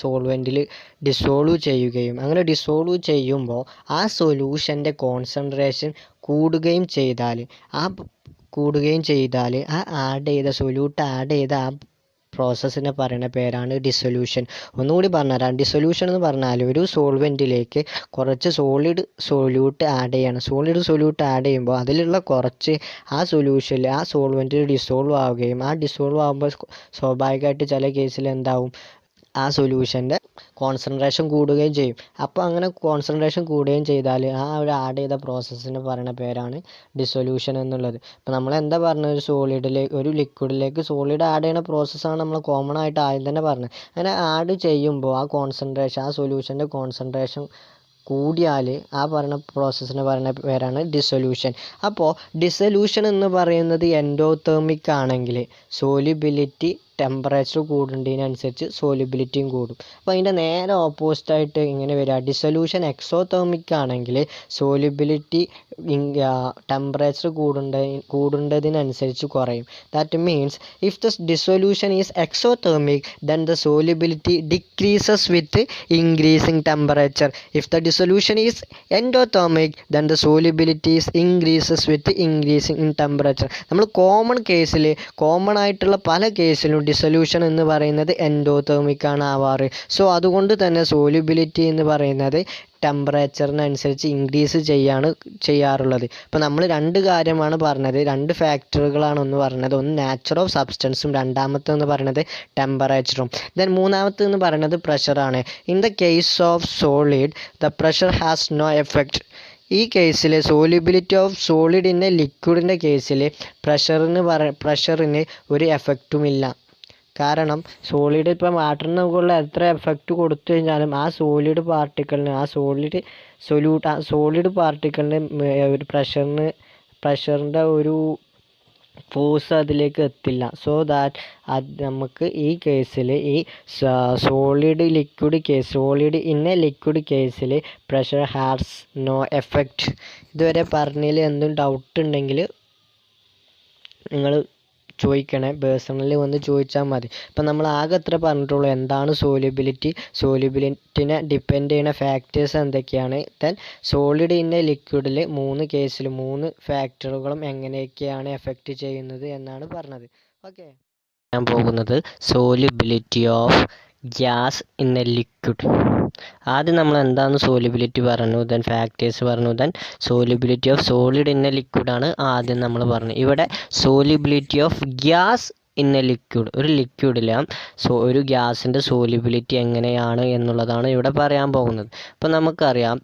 സോൾവെൻറ്റിൽ ഡിസോൾവ് ചെയ്യുകയും അങ്ങനെ ഡിസോൾവ് ചെയ്യുമ്പോൾ ആ സൊല്യൂഷൻ്റെ കോൺസെൻട്രേഷൻ കൂടുകയും ചെയ്താൽ ആ സൊല്യൂട്ട് ആഡ് ചെയ്ത ആ പ്രോസസ്സിനെ പറയുന്ന പേരാണ് ഡിസൊല്യൂഷൻ. ഒന്നുകൂടി പറഞ്ഞുതരാം. ഡിസൊല്യൂഷൻ എന്ന് പറഞ്ഞാൽ ഒരു സോൾവെൻറ്റിലേക്ക് കുറച്ച് സോളിഡ് സൊല്യൂട്ട് ആഡ് ചെയ്യണം. സോളിഡ് സൊല്യൂട്ട് ആഡ് ചെയ്യുമ്പോൾ അതിലുള്ള കുറച്ച് ആ സൊല്യൂഷനിൽ ആ സോൾവെൻറ്റിൽ ഡിസോൾവ് ആവുകയും ആ ഡിസോൾവ് ആകുമ്പോൾ സ്വാഭാവികമായിട്ട് ചില കേസിൽ എന്താവും, ആ സൊല്യൂഷൻ്റെ കോൺസെൻട്രേഷൻ കൂടുകയും ചെയ്യും. അപ്പോൾ അങ്ങനെ കോൺസെൻട്രേഷൻ കൂടുകയും ചെയ്താൽ ആ ഒരു ആഡ് ചെയ്ത പ്രോസസ്സിന് പറയുന്ന പേരാണ് ഡിസൊല്യൂഷൻ എന്നുള്ളത്. ഇപ്പോൾ നമ്മൾ എന്താ പറഞ്ഞത്, ഒരു ലിക്വിഡിലേക്ക് സോളിഡ് ആഡ് ചെയ്യുന്ന പ്രോസസ്സാണ് നമ്മൾ കോമൺ ആയിട്ട് ആദ്യം തന്നെ പറഞ്ഞത്. അങ്ങനെ ആഡ് ചെയ്യുമ്പോൾ ആ സൊല്യൂഷൻ്റെ കോൺസെൻട്രേഷൻ കൂടിയാൽ ആ പറയുന്ന പ്രോസസ്സിന് പറയുന്ന പേരാണ് ഡിസൊല്യൂഷൻ. അപ്പോൾ ഡിസൊല്യൂഷൻ എന്ന് പറയുന്നത് എൻഡോതേർമിക് ആണെങ്കിൽ സോല്യൂബിലിറ്റി ടെമ്പറേച്ചർ കൂടുന്നതിനനുസരിച്ച് സോല്യൂബിലിറ്റിയും കൂടും. അപ്പോൾ അതിൻ്റെ നേരെ ഓപ്പോസിറ്റായിട്ട് ഇങ്ങനെ വരിക. ഡിസൊല്യൂഷൻ എക്സോതേർമിക് ആണെങ്കിൽ സോല്യൂബിലിറ്റി ടെമ്പറേച്ചർ കൂടുന്നതിനനുസരിച്ച് കുറയും. That means if the dissolution is exothermic then the solubility decreases with increasing temperature. If the dissolution is endothermic then the solubility is increases with increasing in temperature. നമ്മൾ common ആയിട്ടുള്ള പല കേസിലും dissolution എന്ന് പറയുന്നത് endothermic ആണ് ആവാറ്. So അതുകൊണ്ട് തന്നെ സോല്യൂബിലിറ്റി എന്ന് പറയുന്നത് ടെമ്പറേച്ചറിനനുസരിച്ച് ഇൻക്രീസ് ചെയ്യാറുള്ളത്. ഇപ്പോൾ നമ്മൾ രണ്ട് കാര്യമാണ് പറഞ്ഞത്, രണ്ട് ഫാക്ടറുകളാണ് ഒന്ന് പറഞ്ഞത്. ഒന്ന് നാച്ചർ ഓഫ് സബ്സ്റ്റൻസും രണ്ടാമത്തെന്ന് പറയുന്നത് ടെമ്പറേച്ചറും. ദെൻ മൂന്നാമത്തെന്ന് പറയുന്നത് പ്രഷറാണ്. In the case of solid the pressure has no effect. ഈ കേസിൽ സോല്യൂബിലിറ്റി ഓഫ് സോളിഡ് ഇൻ ലിക്വിഡിൻ്റെ കേസിൽ പ്രഷറിന് ഒരു എഫക്റ്റുമില്ല. കാരണം സോളിഡ് ഇപ്പം വാട്ടറിന് മുകളിൽ എത്ര എഫക്റ്റ് കൊടുത്തു കഴിഞ്ഞാലും ആ സോളിഡ് പാർട്ടിക്കിളിന് ഒരു പ്രഷറിൻ്റെ ഒരു ഫോഴ്സ് അതിലേക്ക് എത്തില്ല. സോ ദാറ്റ് നമുക്ക് ഈ കേസിൽ ഈ സോളിഡ് ഇൻ എ ലിക്വിഡ് കേസിൽ പ്രഷർ ഹാസ് നോ എഫക്റ്റ്. ഇതുവരെ പറഞ്ഞതിൽ എന്തും ഡൗട്ട് ഉണ്ടെങ്കിൽ നിങ്ങൾ ചോദിക്കണേ, പേഴ്സണലി വന്ന് ചോദിച്ചാൽ മതി. ഇപ്പം നമ്മൾ ആകെ എത്ര പറഞ്ഞിട്ടുള്ളൂ, എന്താണ് സോല്യൂബിലിറ്റിനെ ഡിപ്പെൻഡ് ചെയ്യുന്ന ഫാക്ടേഴ്സ് എന്തൊക്കെയാണ്. ദെൻ സോളിഡ് ഇൻ എ ലിക്വിഡിൽ 3 കേസിലും 3 ഫാക്ടറുകളും എങ്ങനെയൊക്കെയാണ് എഫക്റ്റ് ചെയ്യുന്നത് എന്നാണ് പറഞ്ഞത്. ഓക്കെ, ഞാൻ പോകുന്നത് solubility of gas in a liquid. ആദ്യം നമ്മൾ എന്താണ് സോല്യൂബിലിറ്റി പറഞ്ഞു, ദെൻ ഫാക്ടേഴ്സ് പറഞ്ഞു, then solubility of solid in a ലിക്വിഡാണ് ആദ്യം നമ്മൾ പറഞ്ഞു. ഇവിടെ solubility of gas in a liquid, ഒരു ലിക്വിഡിലെ ഒരു ഗ്യാസിൻ്റെ സോല്യൂബിലിറ്റി എങ്ങനെയാണ് എന്നുള്ളതാണ് ഇവിടെ പറയാൻ പോകുന്നത്. അപ്പോൾ നമുക്കറിയാം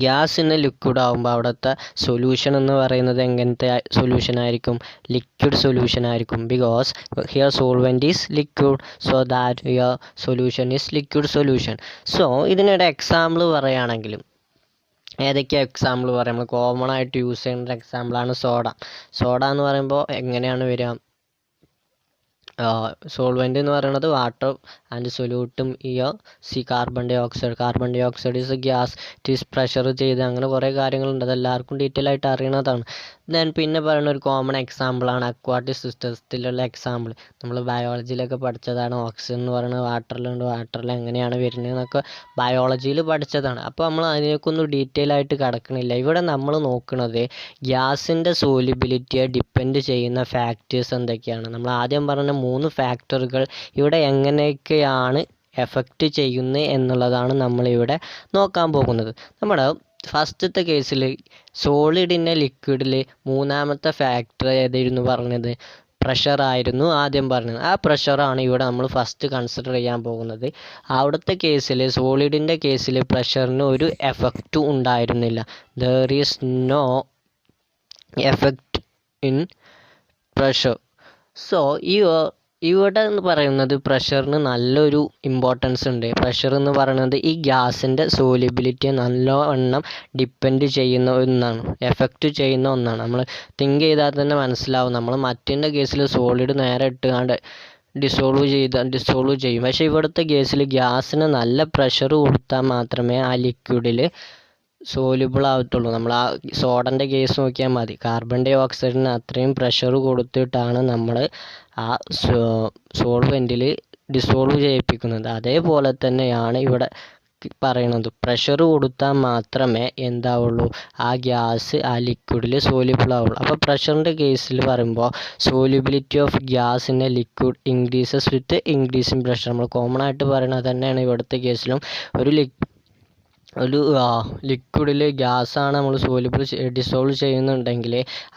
ഗ്യാസിന് ലിക്വിഡ് ആകുമ്പോൾ അവിടുത്തെ സൊല്യൂഷൻ എന്ന് പറയുന്നത് എങ്ങനത്തെ സൊല്യൂഷൻ ആയിരിക്കും, ലിക്വിഡ് സൊല്യൂഷൻ ആയിരിക്കും. Because here solvent is liquid, so that here solution is liquid solution. So ഇതിനൊരു എക്സാമ്പിൾ പറയുകയാണെങ്കിലും ഏതൊക്കെയാണ് എക്സാമ്പിൾ പറയാം, നമ്മൾ കോമൺ ആയിട്ട് യൂസ് ചെയ്യുന്ന എക്സാമ്പിളാണ് സോഡ എന്ന് പറയുമ്പോൾ എങ്ങനെയാണ് വരിക, സോൾവെൻ്റ് എന്ന് പറയുന്നത് വാട്ടർ ആൻഡ് സൊല്യൂട്ടും carbon dioxide is a gas, it is pressure ചെയ്ത് അങ്ങനെ കുറേ കാര്യങ്ങളുണ്ട്, അതെല്ലാവർക്കും ഡീറ്റെയിൽ ആയിട്ട് അറിയണതാണ്. ദെൻ പിന്നെ പറയുന്ന ഒരു കോമൺ എക്സാമ്പിളാണ് അക്വാട്ടിക് സിസ്റ്റത്തിലുള്ള എക്സാമ്പിൾ. നമ്മൾ ബയോളജിയിലൊക്കെ പഠിച്ചതാണ്. ഓക്സിജൻ എന്ന് പറയുന്നത് വാട്ടറിൽ എങ്ങനെയാണ് വരുന്നത് എന്നൊക്കെ ബയോളജിയിൽ പഠിച്ചതാണ്. അപ്പോൾ നമ്മൾ അതിനേക്കൊന്നും ഡീറ്റെയിൽ ആയിട്ട് കിടക്കണില്ല. ഇവിടെ നമ്മൾ നോക്കുന്നത് ഗ്യാസിൻ്റെ സോല്യൂബിലിറ്റിയെ ഡിപ്പെൻഡ് ചെയ്യുന്ന ഫാക്ടേഴ്സ് എന്തൊക്കെയാണ്. നമ്മൾ ആദ്യം പറഞ്ഞ 3 ഫാക്ടറുകൾ ഇവിടെ എങ്ങനെയൊക്കെയാണ് എഫക്റ്റ് ചെയ്യുന്നത് എന്നുള്ളതാണ് നമ്മളിവിടെ നോക്കാൻ പോകുന്നത്. നമ്മുടെ ഫസ്റ്റത്തെ കേസിൽ സോളിഡിൻ്റെ ലിക്വിഡിൽ മൂന്നാമത്തെ ഫാക്ടർ ഏതായിരുന്നു പറഞ്ഞത്? പ്രഷറായിരുന്നു ആദ്യം പറഞ്ഞത്. ആ പ്രഷറാണ് ഇവിടെ നമ്മൾ ഫസ്റ്റ് കൺസിഡർ ചെയ്യാൻ പോകുന്നത്. അവിടുത്തെ കേസിൽ സോളിഡിൻ്റെ കേസിൽ പ്രഷറിന് ഒരു എഫക്റ്റും ഉണ്ടായിരുന്നില്ല. There is no effect in pressure. So ഇവിടെ എന്ന് പറയുന്നത് പ്രഷറിന് നല്ലൊരു ഇമ്പോർട്ടൻസ് ഉണ്ട്. പ്രഷർ എന്ന് പറയുന്നത് ഈ ഗ്യാസിൻ്റെ സോലിബിലിറ്റിയെ നല്ലവണ്ണം ഡിപ്പെൻഡ് ചെയ്യുന്ന ഒന്നാണ്, എഫക്റ്റ് ചെയ്യുന്ന ഒന്നാണ്. നമ്മൾ തിങ്ക് ചെയ്താൽ തന്നെ മനസ്സിലാവും. നമ്മൾ മറ്റിൻ്റെ കേസിൽ സോളിഡ് നേരെ ഇട്ടുകൊണ്ട് ഡിസോൾവ് ചെയ്യും. പക്ഷേ ഇവിടുത്തെ കേസിൽ ഗ്യാസിന് നല്ല പ്രഷർ കൊടുത്താൽ മാത്രമേ ആ ലിക്വിഡിൽ സോല്യൂബിൾ ആവത്തുള്ളൂ. നമ്മൾ ആ സോഡൻ്റെ കേസ് നോക്കിയാൽ മതി. കാർബൺ ഡൈ ഓക്സൈഡിന് അത്രയും പ്രഷർ കൊടുത്തിട്ടാണ് നമ്മൾ ആ സോൾവെൻറ്റിൽ ഡിസോൾവ് ചെയ്യിപ്പിക്കുന്നത്. അതേപോലെ തന്നെയാണ് ഇവിടെ പറയുന്നത്. പ്രഷർ കൊടുത്താൽ മാത്രമേ എന്താവുള്ളൂ, ആ ഗ്യാസ് ആ ലിക്വിഡിൽ സോല്യൂബിൾ ആവുള്ളൂ. അപ്പോൾ പ്രഷറിൻ്റെ കേസിൽ പറയുമ്പോൾ solubility of gas in a liquid increases with increasing pressure. നമ്മൾ കോമൺ ആയിട്ട് പറയുന്നത് തന്നെയാണ് ഇവിടുത്തെ കേസിലും. ഒരു ലിക്വിഡിൽ ഗ്യാസാണ് നമ്മൾ ഡിസോൾവ് ചെയ്യുന്നുണ്ടെങ്കിൽ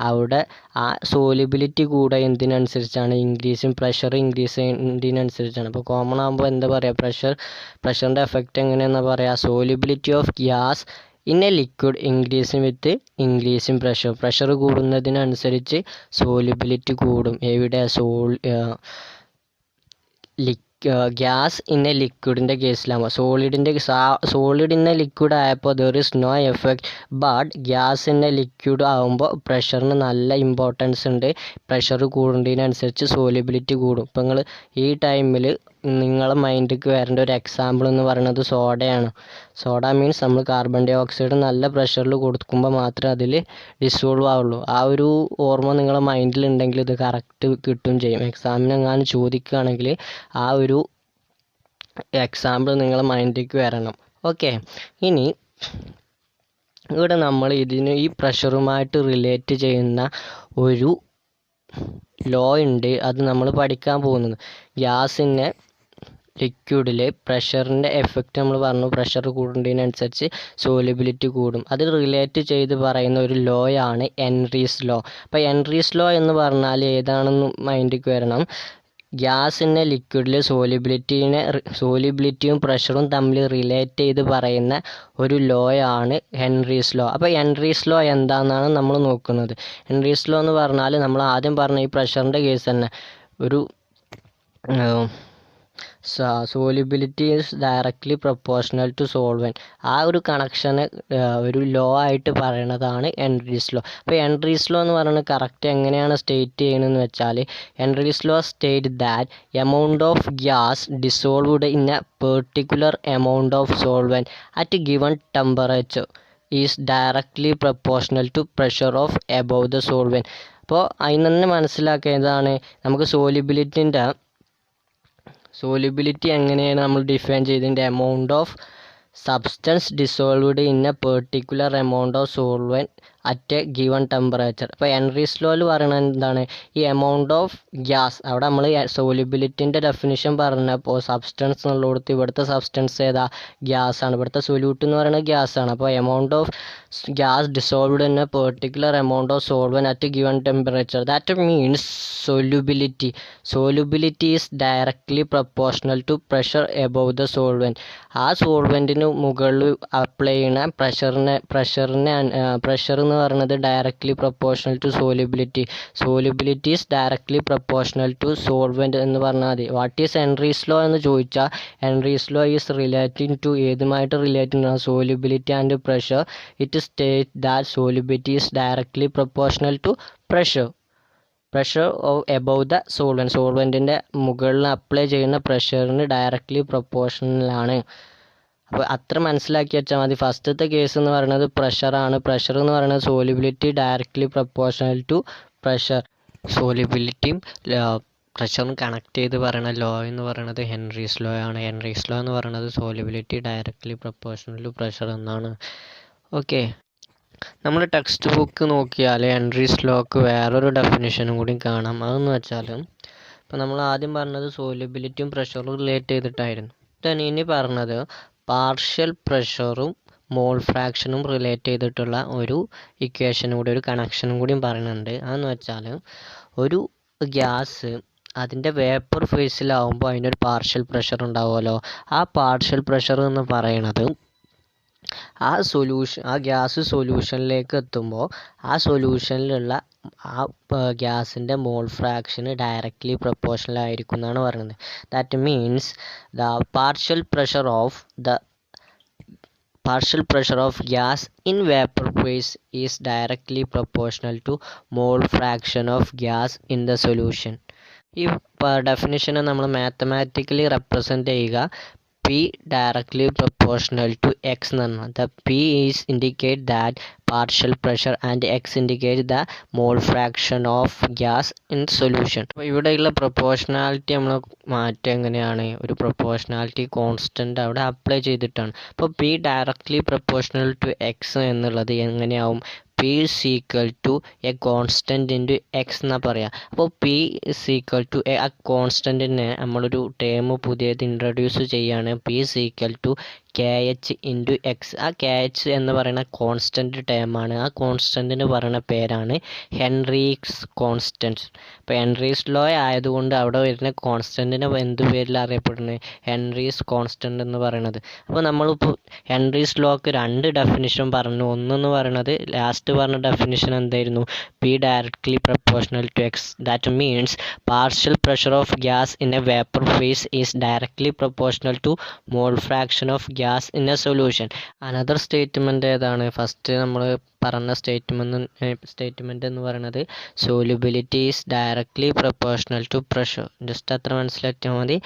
അവിടെ ആ സോലിബിലിറ്റി കൂടെ എന്തിനനുസരിച്ചാണ്? Pressure increase ചെയ്യുന്നതിനനുസരിച്ചാണ്. അപ്പോൾ കോമൺ ആകുമ്പോൾ എന്താ പറയുക, പ്രഷറിൻ്റെ എഫക്റ്റ് എങ്ങനെയാണെന്ന് പറയുക, solubility of gas in a liquid increasing pressure കൂടുന്നതിനനുസരിച്ച് സോലിബിലിറ്റി കൂടും. എവിടെ? ഗ്യാസ് ഇൻ എ ലിക്വിഡിൻ്റെ കേസിലാകുമ്പോൾ സോളിഡ് ഇൻ എ ലിക്വിഡ് ആയപ്പോൾ there is no effect, but gas in a liquid ആകുമ്പോൾ പ്രഷറിന് നല്ല ഇമ്പോർട്ടൻസ് ഉണ്ട്. പ്രഷർ കൂടുന്നതിനനുസരിച്ച് സോലിബിലിറ്റി കൂടും. ഇപ്പോൾ നിങ്ങൾ ഈ ടൈമിൽ നിങ്ങളെ മൈൻഡിലേക്ക് വരേണ്ട ഒരു എക്സാമ്പിൾ എന്ന് പറയുന്നത് സോഡയാണ്. സോഡ മീൻസ് നമ്മൾ കാർബൺ ഡൈ ഓക്സൈഡ് നല്ല പ്രഷറിൽ കൊടുക്കുമ്പോൾ മാത്രമേ അതിൽ ഡിസോൾവ് ആവുള്ളൂ. ആ ഒരു ഓർമ്മ നിങ്ങളെ മൈൻഡിലുണ്ടെങ്കിൽ ഇത് കറക്റ്റ് കിട്ടും ചെയ്യും. എക്സാമിന് എങ്ങാനും ചോദിക്കുകയാണെങ്കിൽ ആ ഒരു എക്സാമ്പിൾ നിങ്ങളെ മൈൻഡിലേക്ക് വരണം. ഓക്കെ, ഇനി ഇവിടെ നമ്മൾ ഈ പ്രഷറുമായിട്ട് റിലേറ്റ് ചെയ്യുന്ന ഒരു ലോ ഉണ്ട്. അത് നമ്മൾ പഠിക്കാൻ പോകുന്നത് ഗ്യാസിൻ്റെ ലിക്വിഡിൽ പ്രഷറിൻ്റെ എഫക്റ്റ് നമ്മൾ പറഞ്ഞു. പ്രഷർ കൂടുന്നതിനനുസരിച്ച് സോലിബിലിറ്റി കൂടും. അത് റിലേറ്റ് ചെയ്ത് പറയുന്ന ഒരു ലോയാണ് ഹെൻറീസ് ലോ. അപ്പോൾ ഹെൻറീസ് ലോ എന്ന് പറഞ്ഞാൽ ഏതാണെന്ന് മൈൻഡിലേക്ക് വരണം. ഗ്യാസിൻ്റെ ലിക്വിഡിൽ സോലിബിലിറ്റിയും പ്രഷറും തമ്മിൽ റിലേറ്റ് ചെയ്ത് പറയുന്ന ഒരു ലോയാണ് ഹെൻറീസ് ലോ. അപ്പോൾ ഹെൻറീസ് ലോ എന്താണെന്നാണ് നമ്മൾ നോക്കുന്നത്. ഹെൻറീസ് ലോ എന്ന് പറഞ്ഞാൽ നമ്മൾ ആദ്യം പറഞ്ഞ ഈ പ്രഷറിൻ്റെ കേസ് തന്നെ, ഒരു solubility is directly proportional to solvent. ആ ഒരു കണക്ഷന് ഒരു ലോ ആയിട്ട് പറയണതാണ് ഹെൻറീസ് ലോ. അപ്പോൾ ഹെൻറീസ് ലോ എന്ന് പറയുന്നത് കറക്റ്റ് എങ്ങനെയാണ് സ്റ്റേറ്റ് ചെയ്യണമെന്ന് വെച്ചാൽ, Henry's law state that amount of gas dissolved in a particular amount of solvent at given temperature is directly proportional to pressure of above the solvent. അപ്പോൾ അതിൽ നിന്ന് മനസ്സിലാക്കേണ്ടതാണ് നമുക്ക് സോലിബിലിറ്റി എങ്ങനെയാണ് നമ്മൾ ഡിഫൈൻ ചെയ്തതിൻ്റെ amount of substance dissolved in a particular amount of solvent at A given temperature. ഇപ്പോൾ Henry's ലോയിൽ പറയുന്നത് എന്താണ്? ഈ എമൗണ്ട് ഓഫ് ഗ്യാസ്, അവിടെ നമ്മൾ സോലിബിലിറ്റിൻ്റെ ഡെഫിനിഷൻ പറഞ്ഞപ്പോൾ സബ്സ്റ്റൻസ് എന്നുള്ളടത്ത് ഇവിടുത്തെ സബ്സ്റ്റൻസ് ഏതാ? ഗ്യാസാണ്. ഇവിടുത്തെ സൊല്യൂട്ട് എന്ന് പറയുന്നത് ഗ്യാസാണ്. അപ്പോൾ amount of gas dissolved in a particular amount of solvent at given temperature. That means solubility is directly proportional to pressure above the solvent. ആ സോൾവെൻറ്റിന് മുകളിൽ അപ്ലൈ ചെയ്യുന്ന പ്രഷർ എന്ന് പറയുന്നത് directly proportional to solubility is directly proportional to solvent എന്ന് പറഞ്ഞാൽ മതി. What is Henry's law എന്ന് ചോദിച്ചാൽ, Henry's law is relating to ഏതുമായിട്ട് റിലേറ്റിംഗ് ആണ്? Solubility and pressure. It state that solubility is directly proportional to pressure above the സോൾവെൻറ്റിൻ്റെ മുകളിൽ apply ചെയ്യുന്ന പ്രഷറിന് ഡയറക്റ്റ്ലി പ്രൊപ്പോർഷണലാണ്. അപ്പോൾ അത്ര മനസ്സിലാക്കി വെച്ചാൽ മതി. ഫസ്റ്റത്തെ കേസ് എന്ന് പറയുന്നത് പ്രഷറാണ്. പ്രഷർ എന്ന് പറയുന്നത് solubility directly proportional to pressure. സോലിബിലിറ്റിയും പ്രഷറും കണക്ട് ചെയ്ത് പറയുന്ന ലോ എന്ന് പറയുന്നത് ഹെൻറീസ് ലോ ആണ്. ഹെൻറീസ് ലോ എന്ന് പറയുന്നത് solubility directly proportional to pressure എന്നാണ്. ഓക്കെ, നമ്മൾ ടെക്സ്റ്റ് ബുക്ക് നോക്കിയാൽ ഹെൻറീസ് ലോക്ക് വേറൊരു ഡെഫിനിഷനും കൂടി കാണാം. അതെന്ന് വെച്ചാൽ, ഇപ്പോൾ നമ്മൾ ആദ്യം പറഞ്ഞത് സോലിബിലിറ്റിയും പ്രഷറും റിലേറ്റ് ചെയ്തിട്ടായിരുന്നു. ഇനി പറഞ്ഞത് പാർഷ്യൽ പ്രഷറും മോൾ ഫ്രാക്ഷനും റിലേറ്റ് ചെയ്തിട്ടുള്ള ഒരു ഇക്വേഷനും കൂടി, ഒരു കണക്ഷനും കൂടിയും പറയുന്നുണ്ട്. അതെന്ന് വെച്ചാൽ ഒരു ഗ്യാസ് അതിൻ്റെ വേപ്പർ ഫേസിലാവുമ്പോൾ അതിനൊരു പാർഷ്യൽ പ്രഷർ ഉണ്ടാവുമല്ലോ. ആ പാർഷ്യൽ പ്രഷർ എന്ന് പറയണത് ആ ഗ്യാസ് സൊല്യൂഷനിലേക്ക് എത്തുമ്പോൾ ആ സൊല്യൂഷനിലുള്ള ആ ഗ്യാസിൻ്റെ മോൾ ഫ്രാക്ഷന് ഡയറക്റ്റ്ലി പ്രൊപ്പോർഷണൽ ആയിരിക്കും എന്നാണ് പറയുന്നത്. That means the partial pressure of gas in vapor phase is directly proportional to mole fraction of gas in the solution. ഈ ഡെഫിനിഷനെ നമ്മൾ മാത്തമാറ്റിക്കലി റെപ്രസെൻ്റ് ചെയ്യുക P directly proportional to X എന്ന് പറഞ്ഞാൽ the P is indicate that partial pressure and X indicates the mole fraction of gas in solution. അപ്പോൾ ഇവിടെയുള്ള proportionality നമ്മൾ മാറ്റം എങ്ങനെയാണ്? ഒരു പ്രൊപ്പോർഷണാലിറ്റി കോൺസ്റ്റൻ്റ് അവിടെ അപ്ലൈ ചെയ്തിട്ടാണ്. അപ്പോൾ P directly proportional to X എന്നുള്ളത് എങ്ങനെയാവും? P is equal to a constant into X എന്നാണ് പറയുക. അപ്പോൾ P is equal to a കോൺസ്റ്റൻറ്റിനെ നമ്മളൊരു ടേം പുതിയത് ഇൻട്രൊഡ്യൂസ് ചെയ്യുകയാണ്. P is equal to KH into X. ആ KH എന്ന് പറയുന്ന കോൺസ്റ്റൻറ്റ് ടേമാണ്. ആ കോൺസ്റ്റൻറ്റിന് പറയുന്ന പേരാണ് ഹെൻറീസ് കോൺസ്റ്റൻറ്റ്. ഇപ്പോൾ ഹെൻറീസ് ലോ ആയതുകൊണ്ട് അവിടെ വരുന്ന കോൺസ്റ്റൻറ്റിനെ എന്ത് പേരിൽ അറിയപ്പെടുന്നത്? ഹെൻറീസ് കോൺസ്റ്റൻറ്റ് എന്ന് പറയുന്നത്. അപ്പോൾ നമ്മളിപ്പോൾ ഹെൻറീസ് ലോക്ക് രണ്ട് ഡെഫിനിഷൻ പറഞ്ഞു. ഒന്നെന്ന് പറയുന്നത് ലാസ്റ്റ് പറഞ്ഞ ഡെഫിനിഷൻ എന്തായിരുന്നു? P directly proportional to X. That means partial pressure of gas in a vapor phase is directly proportional to mole fraction of gas in a solution. Another statement ഏതാണ്? First നമ്മൾ പറഞ്ഞ statement എന്ന് പറയുന്നത് solubility is directly proportional to pressure. Just അത്ര മനസ്സിലാക്കിയാൽ മതി.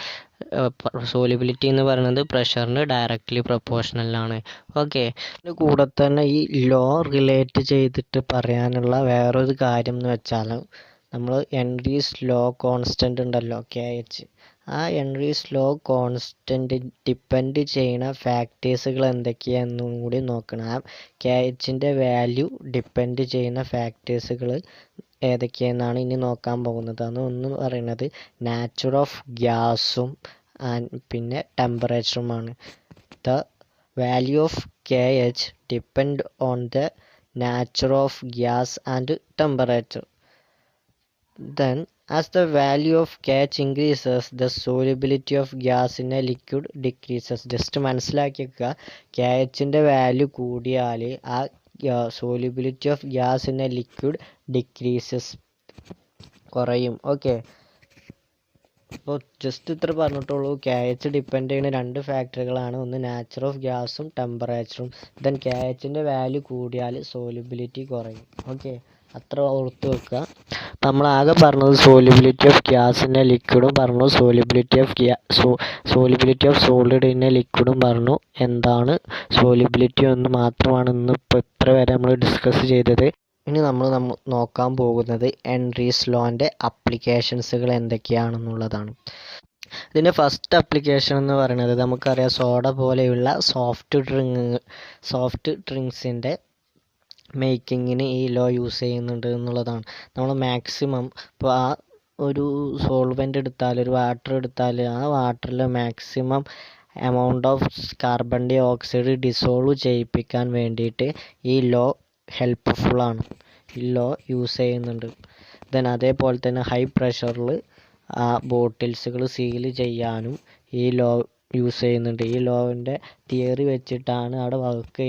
Solubility എന്ന് പറയുന്നത് പ്രഷറിന് ഡയറക്റ്റ്ലി പ്രൊപ്പോർഷണലാണ്. ഓക്കെ. ഇതിൻ്റെ കൂടെ തന്നെ ഈ ലോ റിലേറ്റ് ചെയ്തിട്ട് പറയാനുള്ള വേറൊരു കാര്യം എന്ന് വെച്ചാൽ നമ്മൾ ഹെൻറീസ് ലോ കോൺസ്റ്റൻ്റ് ഉണ്ടല്ലോ KH, ആ ഹെൻറീസ് ലോ കോൺസ്റ്റൻ്റ് ഡിപ്പെൻഡ് ചെയ്യുന്ന ഫാക്ടേഴ്സുകൾ എന്തൊക്കെയാണെന്നും കൂടി നോക്കണം. ആ KHൻ്റെ വാല്യൂ ഡിപ്പെൻഡ് ചെയ്യുന്ന ഫാക്ടേഴ്സുകൾ ഏതൊക്കെയെന്നാണ് ഇനി നോക്കാൻ പോകുന്നത്. അതൊന്ന് പറയുന്നത് നാച്ചർ ഓഫ് ഗ്യാസും പിന്നെ ടെമ്പറേച്ചറുമാണ്. The value of KH depend on the nature of gas and temperature. Then as the value of KH increases, the solubility of gas in a liquid decreases. Just മനസ്സിലാക്കിയേക്കുക, KHൻ്റെ വാല്യൂ കൂടിയാൽ ആ solubility of gas in a liquid decreases, കുറയും. Okay. അപ്പോൾ just ഇത്ര പറഞ്ഞിട്ടുള്ളൂ. KH depend ചെയ്യുന്ന രണ്ട് ഫാക്ടറുകളാണ്. ഒന്ന് നാച്ചർ ഓഫ് ഗ്യാസും ടെമ്പറേച്ചറും. ദെൻ KHൻ്റെ വാല്യൂ കൂടിയാൽ സോലിബിലിറ്റി കുറയും. ഓക്കെ, അത്ര ഓർത്ത് വെക്കുക. അപ്പം നമ്മളാകെ പറഞ്ഞത് സോലിബിലിറ്റി ഓഫ് ഗ്യാസിൻ്റെ ലിക്വിഡും പറഞ്ഞു, സോലിബിലിറ്റി ഓഫ് സോളിഡ് ഇൻ ലിക്വിഡും പറഞ്ഞു. എന്താണ് സോലിബിലിറ്റി എന്ന് മാത്രമാണ് ഇന്ന് ഇപ്പോൾ ഇത്ര വരെ നമ്മൾ ഡിസ്കസ് ചെയ്തത്. ഇനി നമ്മൾ നോക്കാൻ പോകുന്നത് ഹെൻറീസ് ലോൻ്റെ അപ്ലിക്കേഷൻസുകൾ എന്തൊക്കെയാണെന്നുള്ളതാണ്. ഇതിൻ്റെ ഫസ്റ്റ് അപ്ലിക്കേഷൻ എന്ന് പറയുന്നത് നമുക്കറിയാം, സോഡ പോലെയുള്ള സോഫ്റ്റ് ഡ്രിങ്ക്സിൻ്റെ മേക്കിങ്ങിന് ഈ ലോ യൂസ് ചെയ്യുന്നുണ്ട് എന്നുള്ളതാണ്. നമ്മൾ മാക്സിമം ഇപ്പോൾ ആ ഒരു സോൾവെൻ്റ് എടുത്താൽ, ഒരു വാട്ടർ എടുത്താൽ, ആ വാട്ടറിൽ maximum amount of carbon dioxide dissolve ചെയ്യിപ്പിക്കാൻ വേണ്ടിയിട്ട് ഈ ലോ ഹെൽപ്ഫുള്ളാണ്. ഈ ലോ യൂസ് ചെയ്യുന്നുണ്ട്. ദെൻ അതേപോലെ തന്നെ ഹൈ പ്രഷറിൽ ആ ബോട്ടിൽസുകൾ സീൽ ചെയ്യാനും ഈ ലോ യൂസ് ചെയ്യുന്നുണ്ട്. ഈ ലോവിൻ്റെ തിയറി വെച്ചിട്ടാണ് അവിടെ വർക്ക്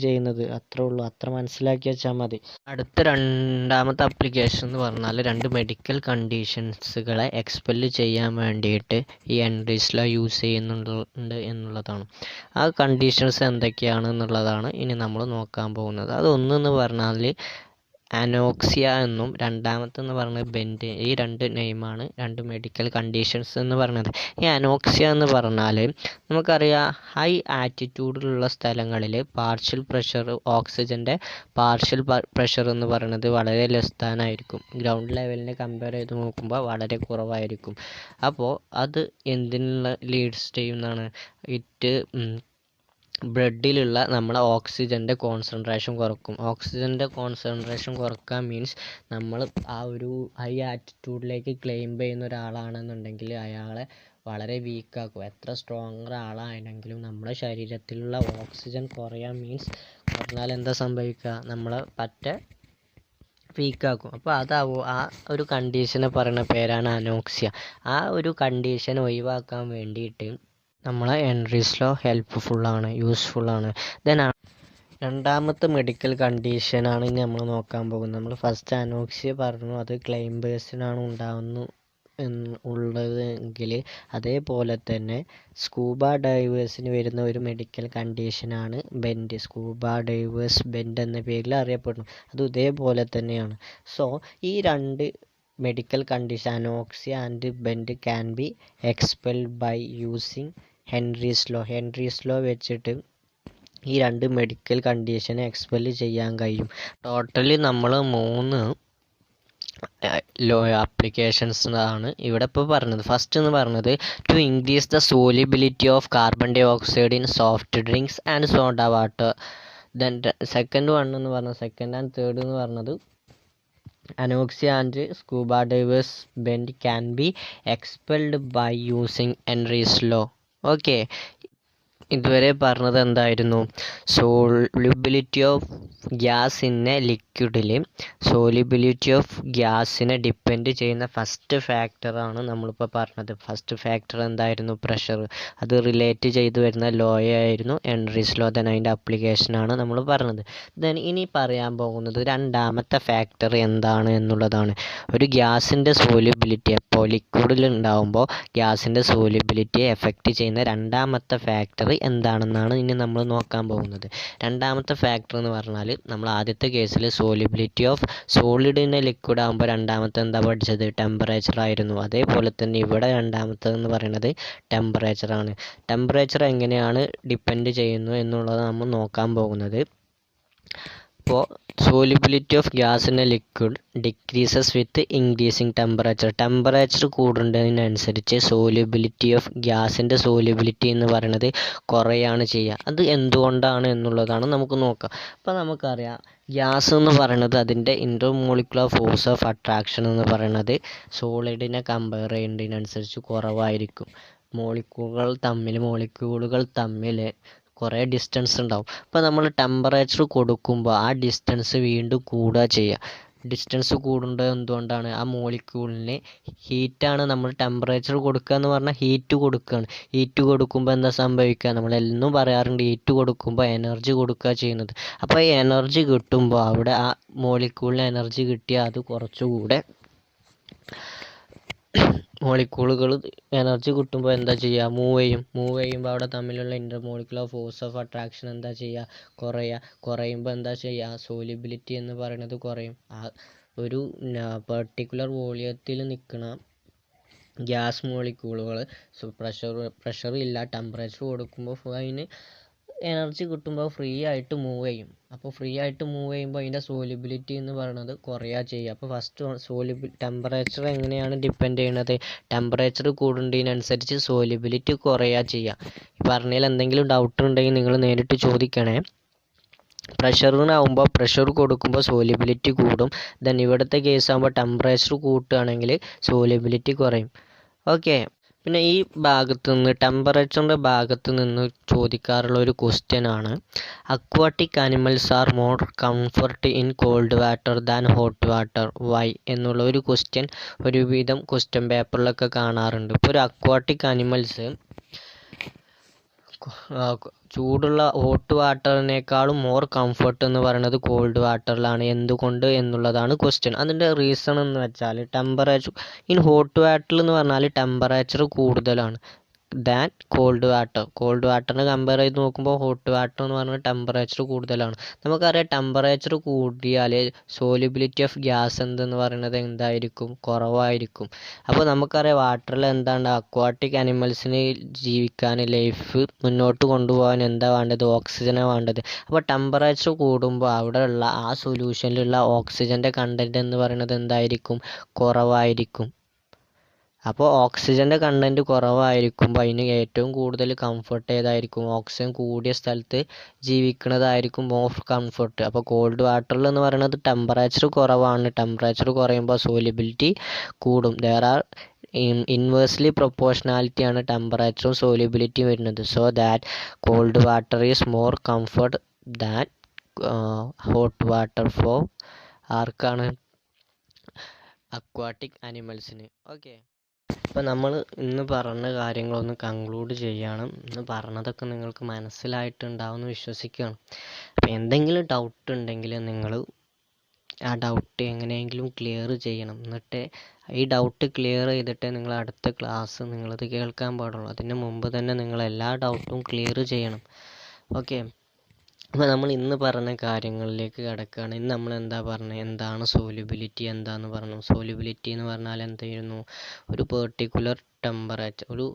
ചെയ്യുന്നത്. അത്രേ ഉള്ളൂ, അത്ര മനസ്സിലാക്കി വെച്ചാൽ മതി. അടുത്ത രണ്ടാമത്തെ അപ്ലിക്കേഷൻ എന്ന് പറഞ്ഞാൽ രണ്ട് മെഡിക്കൽ കണ്ടീഷൻസുകളെ എക്സ്പെല് ചെയ്യാൻ വേണ്ടിയിട്ട് ഈ ഹെൻറീസ് ലോ യൂസ് ചെയ്യുന്നുണ്ട് എന്നുള്ളതാണ്. ആ കണ്ടീഷൻസ് എന്തൊക്കെയാണ് എന്നുള്ളതാണ് ഇനി നമ്മൾ നോക്കാൻ പോകുന്നത്. അതൊന്നെന്ന് പറഞ്ഞാൽ അനോക്സിയ എന്നും രണ്ടാമത്തെന്ന് പറയുന്നത് ബെൻഡ്. ഈ രണ്ട് നെയിമാണ് രണ്ട് മെഡിക്കൽ കണ്ടീഷൻസ് എന്ന് പറയുന്നത്. ഈ അനോക്സിയ എന്ന് പറഞ്ഞാൽ നമുക്കറിയാം, ഹൈ ആറ്റിറ്റ്യൂഡിലുള്ള സ്ഥലങ്ങളിൽ പാർഷ്യൽ പ്രഷർ, ഓക്സിജൻ്റെ പാർഷ്യൽ പ്രഷർ എന്ന് പറയുന്നത് വളരെ ലെസ്താനായിരിക്കും. ഗ്രൗണ്ട് ലെവലിനെ കമ്പയർ ചെയ്ത് നോക്കുമ്പോൾ വളരെ കുറവായിരിക്കും. അപ്പോൾ അത് എന്തിനുള്ള ലീഡ്സ് ചെയ്യുന്നതാണ്? ബ്ലഡിലുള്ള നമ്മളെ ഓക്സിജൻ്റെ കോൺസെൻട്രേഷൻ കുറക്കും. ഓക്സിജൻ്റെ കോൺസെൻട്രേഷൻ കുറക്കുക മീൻസ് നമ്മൾ ആ ഒരു ഹൈ ആറ്റിറ്റ്യൂഡിലേക്ക് ക്ലെയിം ചെയ്യുന്ന ഒരാളാണെന്നുണ്ടെങ്കിൽ അയാളെ വളരെ വീക്കാക്കും. എത്ര സ്ട്രോങ്ങർ ആളാണെങ്കിൽ ആണെങ്കിലും നമ്മുടെ ശരീരത്തിലുള്ള ഓക്സിജൻ കുറയാൻ മീൻസ് കുറഞ്ഞാൽ എന്താ സംഭവിക്കുക, നമ്മളെ പറ്റ വീക്കാക്കും. അപ്പോൾ അതാവും ആ ഒരു കണ്ടീഷനെ പറയുന്ന പേരാണ് അനോക്സിയ. ആ ഒരു കണ്ടീഷൻ ഒഴിവാക്കാൻ വേണ്ടിയിട്ട് നമ്മളെ ഹെൻറീസ് ലോ ഹെൽപ്ഫുള്ളാണ്, യൂസ്ഫുള്ളാണ്. ദെൻ രണ്ടാമത്തെ മെഡിക്കൽ കണ്ടീഷനാണ് ഇനി നമ്മൾ നോക്കാൻ പോകുന്നത്. നമ്മൾ ഫസ്റ്റ് അനോക്സിയ പറഞ്ഞു, അത് ക്ലൈംബേഴ്സിനാണ് ഉണ്ടാകുന്നു ഉള്ളത് എങ്കിൽ അതേപോലെ തന്നെ സ്കൂബ ഡൈവേഴ്സിന് വരുന്ന ഒരു മെഡിക്കൽ കണ്ടീഷനാണ് ബെൻഡ്. സ്കൂബ ഡൈവേഴ്സ് ബെൻഡ് എന്ന പേരിൽ അറിയപ്പെടുന്നു. അത് ഇതേപോലെ തന്നെയാണ്. സോ ഈ രണ്ട് medical condition anoxia and bend can be expelled by using Henry's law. Henry's law വെച്ചിട്ട് ഈ രണ്ട് മെഡിക്കൽ കണ്ടീഷനെ എക്സ്പെൽ ചെയ്യാൻ കഴിയും. ടോട്ടലി നമ്മൾ 3 ലോ ആപ്ലിക്കേഷൻസ് ആണ് ഇവിടെ ഇപ്പോൾ പറഞ്ഞത്. ഫസ്റ്റ് എന്ന് പറഞ്ഞത് to increase the solubility of carbon dioxide in soft drinks and soda water. Then second one എന്ന് പറഞ്ഞത്, സെക്കൻഡ് ആൻഡ് തേർഡ് എന്ന് പറഞ്ഞത് anoxia and scuba divers bend can be expelled by using Henry's law. Okay, ഇതുവരെ പറഞ്ഞത് എന്തായിരുന്നു? Solubility of gas in a ലിക്വിഡിൽ solubility of ഗ്യാസിനെ depend ചെയ്യുന്ന ഫസ്റ്റ് ഫാക്ടറാണ് നമ്മളിപ്പോൾ പറഞ്ഞത്. ഫസ്റ്റ് ഫാക്ടർ എന്തായിരുന്നു? പ്രഷർ. അത് റിലേറ്റ് ചെയ്ത് വരുന്ന ലോ ആയിരുന്നു ഹെൻറീസ് ലോ. ദെൻ അതിൻ്റെ അപ്ലിക്കേഷനാണ് നമ്മൾ പറഞ്ഞത്. ദെൻ ഇനി പറയാൻ പോകുന്നത് രണ്ടാമത്തെ ഫാക്ടർ എന്താണ് എന്നുള്ളതാണ്. ഒരു ഗ്യാസിൻ്റെ സോളിബിലിറ്റി എപ്പോൾ ലിക്വിഡിൽ ഉണ്ടാകുമ്പോൾ ഗ്യാസിൻ്റെ സോളിബിലിറ്റിയെ എഫക്റ്റ് ചെയ്യുന്ന രണ്ടാമത്തെ ഫാക്ടർ എന്താണെന്നാണ് ഇനി നമ്മൾ നോക്കാൻ പോകുന്നത്. രണ്ടാമത്തെ ഫാക്ടർ എന്ന് പറഞ്ഞാൽ നമ്മൾ ആദ്യത്തെ കേസിൽ solubility of solid in a liquid ആകുമ്പോൾ രണ്ടാമത്തെ എന്താ പഠിച്ചത്? ടെമ്പറേച്ചർ ആയിരുന്നു. അതേപോലെ തന്നെ ഇവിടെ രണ്ടാമത്തേതെന്ന് പറയുന്നത് ടെമ്പറേച്ചറാണ്. ടെമ്പറേച്ചർ എങ്ങനെയാണ് ഡിപ്പെൻഡ് ചെയ്യുന്നു എന്നുള്ളത് നമ്മൾ നോക്കാൻ പോകുന്നത്. അപ്പോൾ solubility of gas in a liquid decreases with increasing temperature. Temperature കൂടുന്നതിനനുസരിച്ച് സോലിബിലിറ്റി ഓഫ് ഗ്യാസിൻ്റെ സോലിബിലിറ്റി എന്ന് പറയുന്നത് കുറയാണ് ചെയ്യുക. അത് എന്തുകൊണ്ടാണ് എന്നുള്ളതാണ് നമുക്ക് നോക്കാം. അപ്പോൾ നമുക്കറിയാം ഗ്യാസ് എന്ന് പറയുന്നത് അതിൻ്റെ ഇൻ്റർമോളിക്കുലർ ഫോഴ്സ് ഓഫ് അട്രാക്ഷൻ എന്ന് പറയുന്നത് സോളിഡിനെ കമ്പയർ ചെയ്യുന്നതിനനുസരിച്ച് കുറവായിരിക്കും. മോളിക്യൂളുകൾ തമ്മിൽ കുറേ ഡിസ്റ്റൻസ് ഉണ്ടാവും. അപ്പോൾ നമ്മൾ ടെമ്പറേച്ചർ കൊടുക്കുമ്പോൾ ആ ഡിസ്റ്റൻസ് വീണ്ടും കൂടുക ചെയ്യുക. ഡിസ്റ്റൻസ് കൂടുന്നത് എന്തുകൊണ്ടാണ്? ആ മോളിക്യൂളിന് ഹീറ്റാണ്. നമ്മൾ ടെമ്പറേച്ചർ കൊടുക്കുക എന്ന് പറഞ്ഞാൽ ഹീറ്റ് കൊടുക്കുകയാണ്. ഹീറ്റ് കൊടുക്കുമ്പോൾ എന്താ സംഭവിക്കുക? നമ്മളെന്നും പറയാറുണ്ട് ഹീറ്റ് കൊടുക്കുമ്പോൾ എനർജി കൊടുക്കുക ചെയ്യുന്നത്. അപ്പോൾ ഈ എനർജി കിട്ടുമ്പോൾ അവിടെ ആ മോളിക്യൂളിന് എനർജി കിട്ടിയാൽ അത് കുറച്ചുകൂടെ മോളിക്യൂളുകൾ എനർജി കിട്ടുമ്പോൾ എന്താ ചെയ്യുക? മൂവ് ചെയ്യുമ്പോൾ അവിടെ തമ്മിലുള്ള ഇൻ്റർമോളിക്കുലർ ഫോഴ്സ് ഓഫ് അട്രാക്ഷൻ എന്താ ചെയ്യുക? കുറയുമ്പോൾ എന്താ ചെയ്യുക? സോലിബിലിറ്റി എന്ന് പറയുന്നത് കുറയും. ആ ഒരു പെർട്ടിക്കുലർ വോളിയത്തിൽ നിൽക്കുന്ന ഗ്യാസ് മോളിക്യൂളുകൾ പ്രഷർ ഇല്ല, ടെമ്പറേച്ചർ കൊടുക്കുമ്പോൾ അതിന് എനർജി കിട്ടുമ്പോൾ ഫ്രീ ആയിട്ട് മൂവ് ചെയ്യും. അപ്പോൾ ഫ്രീ ആയിട്ട് മൂവ് ചെയ്യുമ്പോൾ അതിൻ്റെ സോലിബിലിറ്റി എന്ന് പറയുന്നത് കുറയുക ചെയ്യുക. അപ്പോൾ ഫസ്റ്റ് ടെമ്പറേച്ചർ എങ്ങനെയാണ് ഡിപ്പെൻഡ് ചെയ്യുന്നത്? ടെമ്പറേച്ചർ കൂടുന്നതിനനുസരിച്ച് സോലിബിലിറ്റി കുറയുക ചെയ്യുക. പറഞ്ഞതിൽ എന്തെങ്കിലും ഡൗട്ട് ഉണ്ടെങ്കിൽ നിങ്ങൾ നേരിട്ട് ചോദിക്കണേ. പ്രഷറിനാവുമ്പോൾ പ്രഷർ കൊടുക്കുമ്പോൾ സോലിബിലിറ്റി കൂടും. ദെൻ ഇവിടുത്തെ കേസ് ആകുമ്പോൾ ടെമ്പറേച്ചർ കൂട്ടുകയാണെങ്കിൽ സോലിബിലിറ്റി കുറയും. ഓക്കെ, പിന്നെ ഈ ഭാഗത്ത് നിന്ന് ടെമ്പറേച്ചറിൻ്റെ ഭാഗത്ത് നിന്ന് ചോദിക്കാറുള്ള ഒരു ക്വസ്റ്റ്യൻ ആണ് aquatic animals are more comfort in cold water than hot water why എന്നുള്ള ഒരു ക്വസ്റ്റ്യൻ ഒരുവിധം ക്വസ്റ്റ്യൻ പേപ്പറിലൊക്കെ കാണാറുണ്ട്. ഇപ്പോൾ ഒരു അക്വാട്ടിക് ആനിമൽസ് ചൂടുള്ള ഹോട്ട് വാട്ടറിനേക്കാളും മോർ കംഫർട്ട് എന്ന് പറയുന്നത് കോൾഡ് വാട്ടറിലാണ്. എന്തുകൊണ്ട് എന്നുള്ളതാണ് ക്വസ്റ്റ്യൻ. അതിൻ്റെ റീസൺ എന്ന് വെച്ചാൽ ടെമ്പറേച്ചർ ഇൻ ഹോട്ട് വാട്ടർ എന്ന് പറഞ്ഞാൽ ടെമ്പറേച്ചർ കൂടുതലാണ് ദാൻ കോൾഡ് വാട്ടറിനെ കമ്പയർ ചെയ്ത് നോക്കുമ്പോൾ ഹോട്ട് വാട്ടർ എന്ന് പറഞ്ഞാൽ ടെമ്പറേച്ചർ കൂടുതലാണ്. നമുക്കറിയാം ടെമ്പറേച്ചർ കൂടിയാൽ സോലിബിലിറ്റി ഓഫ് ഗ്യാസ് എന്തെന്ന് പറയുന്നത് എന്തായിരിക്കും? കുറവായിരിക്കും. അപ്പോൾ നമുക്കറിയാം വാട്ടറിൽ എന്താണ് അക്വാട്ടിക് ആനിമൽസിന് ജീവിക്കാൻ ലൈഫ് മുന്നോട്ട് കൊണ്ടുപോകാൻ എന്താ വേണ്ടത്? ഓക്സിജനാണ് വേണ്ടത്. അപ്പോൾ ടെമ്പറേച്ചർ കൂടുമ്പോൾ അവിടെയുള്ള ആ സൊല്യൂഷനിലുള്ള ഓക്സിജൻ്റെ കണ്ടൻറ്റ് എന്ന് പറയുന്നത് എന്തായിരിക്കും? കുറവായിരിക്കും. അപ്പോൾ ഓക്സിജൻ്റെ കണ്ടൻറ്റ് കുറവായിരിക്കുമ്പോൾ അതിന് ഏറ്റവും കൂടുതൽ കംഫർട്ട് ഏതായിരിക്കും? ഓക്സിജൻ കൂടിയ സ്ഥലത്ത് ജീവിക്കുന്നതായിരിക്കും മോർ കംഫർട്ട്. അപ്പോൾ കോൾഡ് വാട്ടറിൽ എന്ന് പറയുന്നത് ടെമ്പറേച്ചർ കുറവാണ്. ടെമ്പറേച്ചർ കുറയുമ്പോൾ സോലിബിലിറ്റി കൂടും. ദെയർ ആർ ഇൻവേഴ്സ്ലി പ്രൊപ്പോർഷണാലിറ്റി ആണ് ടെമ്പറേച്ചറും സോലിബിലിറ്റിയും വരുന്നത്. So that called water is more comfort than hot water for ആർക്കാണ്? അക്വാട്ടിക് ആനിമൽസിന്. ഓക്കെ, അപ്പോൾ നമ്മൾ ഇന്ന് പറഞ്ഞ കാര്യങ്ങളൊന്ന് കൺക്ലൂഡ് ചെയ്യണം. ഇന്ന് പറഞ്ഞതൊക്കെ നിങ്ങൾക്ക് മനസ്സിലായിട്ടുണ്ടാവുമെന്ന് വിശ്വസിക്കുകയാണ്. അപ്പോൾ എന്തെങ്കിലും ഡൗട്ട് ഉണ്ടെങ്കിൽ നിങ്ങൾ ആ ഡൗട്ട് എങ്ങനെയെങ്കിലും ക്ലിയർ ചെയ്യണം. എന്നിട്ട് ഈ ഡൗട്ട് ക്ലിയർ ചെയ്തിട്ട് നിങ്ങൾ അടുത്ത ക്ലാസ് നിങ്ങളത് കേൾക്കാൻ പാടുള്ളൂ. അതിന് മുമ്പ് തന്നെ നിങ്ങൾ എല്ലാ ഡൗട്ടും ക്ലിയർ ചെയ്യണം. ഓക്കെ, അപ്പോൾ നമ്മൾ ഇന്ന് പറഞ്ഞ കാര്യങ്ങളിലേക്ക് കിടക്കുകയാണ്. ഇന്ന് നമ്മൾ എന്താ പറഞ്ഞത്? എന്താണ് സോലിബിലിറ്റി എന്താണെന്ന് പറഞ്ഞു. സോലിബിലിറ്റി എന്ന് പറഞ്ഞാൽ എന്തായിരുന്നു? ഒരു പെർട്ടിക്കുലർ ടെമ്പറേച്ചർ, ഒരു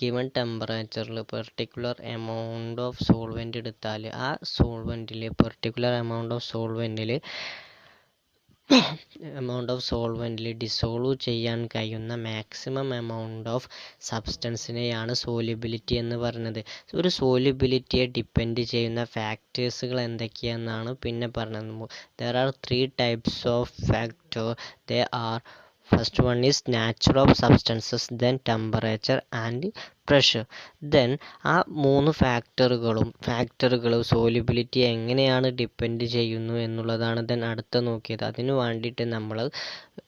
ഗിവൺ ടെമ്പറേച്ചറിൽ പെർട്ടിക്കുലർ എമൗണ്ട് ഓഫ് സോൾവെൻ്റ് എടുത്താൽ ആ സോൾവെൻറ്റിൽ പെർട്ടിക്കുലർ എമൗണ്ട് ഓഫ് സോൾവെൻറ്റിൽ ഡിസോൾവ് ചെയ്യാൻ കഴിയുന്ന മാക്സിമം എമൗണ്ട് ഓഫ് സബ്സ്റ്റൻസിനെയാണ് സോലിബിലിറ്റി എന്ന് പറയുന്നത്. ഒരു സോലിബിലിറ്റിയെ ഡിപ്പെൻഡ് ചെയ്യുന്ന ഫാക്ടേഴ്സുകൾ എന്തൊക്കെയാണെന്നാണ് പിന്നെ പറഞ്ഞത്. There are 3 types of factor. They are, first one is nature of substances, then temperature and pressure. Then ആ 3 ഫാക്ടറുകളും സോലിബിലിറ്റി എങ്ങനെയാണ് ഡിപ്പെൻഡ് ചെയ്യുന്നു എന്നുള്ളതാണ് ദെൻ അടുത്ത നോക്കിയത്. അതിന് വേണ്ടിയിട്ട് നമ്മൾ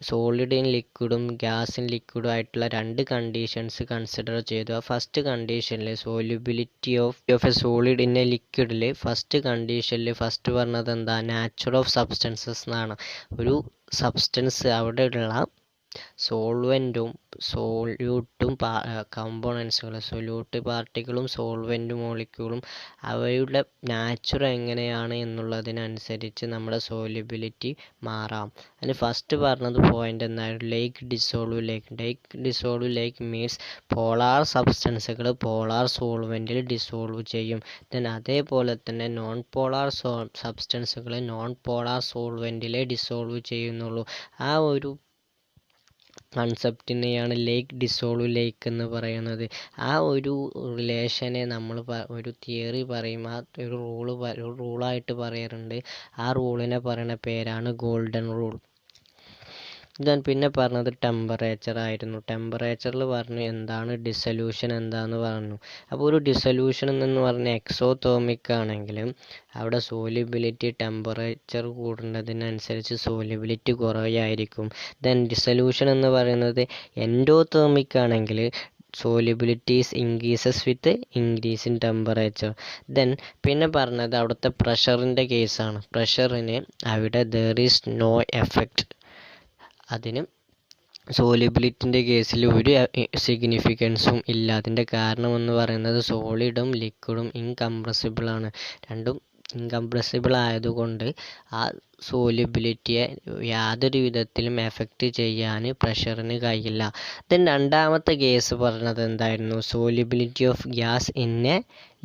സോളിഡ് ഇൻ ലിക്വിഡും ഗ്യാസ് ഇൻ ലിക്വിഡും ആയിട്ടുള്ള 2 കണ്ടീഷൻസ് കൺസിഡർ ചെയ്തു. ആ ഫസ്റ്റ് കണ്ടീഷനിൽ solubility of a solid in a ലിക്വിഡിൽ ഫസ്റ്റ് കണ്ടീഷനിൽ ഫസ്റ്റ് പറഞ്ഞത് എന്താ? നാച്ചർ ഓഫ് സബ്സ്റ്റൻസസ് എന്നാണ്. ഒരു സബ്സ്റ്റൻസ് അവിടെയുള്ള സോൾവെൻറ്റും സോല്യൂട്ടും കമ്പോണൻസുകൾ, സൊല്യൂട്ട് പാർട്ടിക്കിളും സോൾവെൻറ്റ് മോളിക്യൂളും അവയുടെ നാച്ചുർ എങ്ങനെയാണ് എന്നുള്ളതിനനുസരിച്ച് നമ്മുടെ സോലിബിലിറ്റി മാറാം. അതിന് ഫസ്റ്റ് പറഞ്ഞത് പോയിൻ്റ് എന്തായിരുന്നു? Like dissolve like means polar സബ്സ്റ്റൻസുകൾ പോളാർ സോൾവെൻറ്റിൽ ഡിസോൾവ് ചെയ്യും. ദെൻ അതേപോലെ തന്നെ നോൺ പോളാർ സബ്സ്റ്റൻസുകൾ നോൺ പോളാർ സോൾവെൻറ്റിലെ ഡിസോൾവ് ചെയ്യുന്നുള്ളൂ. ആ ഒരു കൺസെപ്റ്റിനെയാണ് ലേക്ക് ഡിസോൾവ് ലേക്ക് എന്ന് പറയുന്നത്. ആ ഒരു റിലേഷനെ നമ്മൾ ഒരു തിയറി പറയും, ആ ഒരു റൂളായിട്ട് പറയാറുണ്ട്. ആ റൂളിനെ പറയുന്ന പേരാണ് ഗോൾഡൻ റൂൾ. ദെൻ പിന്നെ പറഞ്ഞത് ടെമ്പറേച്ചർ ആയിരുന്നു. ടെമ്പറേച്ചറിൽ പറഞ്ഞു എന്താണ് ഡിസൊല്യൂഷൻ എന്താണെന്ന് പറഞ്ഞു. അപ്പോൾ ഒരു ഡിസൊല്യൂഷൻ എന്ന് പറഞ്ഞാൽ എക്സോതേർമിക് ആണെങ്കിലും അവിടെ സോലിബിലിറ്റി ടെമ്പറേച്ചർ കൂടുന്നതിനനുസരിച്ച് സോലിബിലിറ്റി കുറവായിരിക്കും. ദെൻ ഡിസൊല്യൂഷൻ എന്ന് പറയുന്നത് എൻഡോതേർമിക് ആണെങ്കിൽ solubilities increases with increase in temperature. Then പിന്നെ പറഞ്ഞത് അവിടുത്തെ പ്രഷറിൻ്റെ കേസാണ്. പ്രഷറിന് അവിടെ ദർ ഈസ് നോ എഫക്റ്റ്. അതിന് സോലിബിലിറ്റിൻ്റെ കേസിൽ ഒരു സിഗ്നിഫിക്കൻസും ഇല്ല. അതിൻ്റെ കാരണമെന്ന് പറയുന്നത് സോളിഡും ലിക്വിഡും ഇൻകംപ്രസിബിളാണ്. രണ്ടും ഇൻകംപ്രസിബിൾ ആയതുകൊണ്ട് ആ സോലിബിലിറ്റിയെ യാതൊരു വിധത്തിലും എഫക്റ്റ് ചെയ്യാൻ പ്രഷറിന് കഴിയില്ല. ദെൻ രണ്ടാമത്തെ കേസ് പറഞ്ഞത് എന്തായിരുന്നു? Solubility of gas in a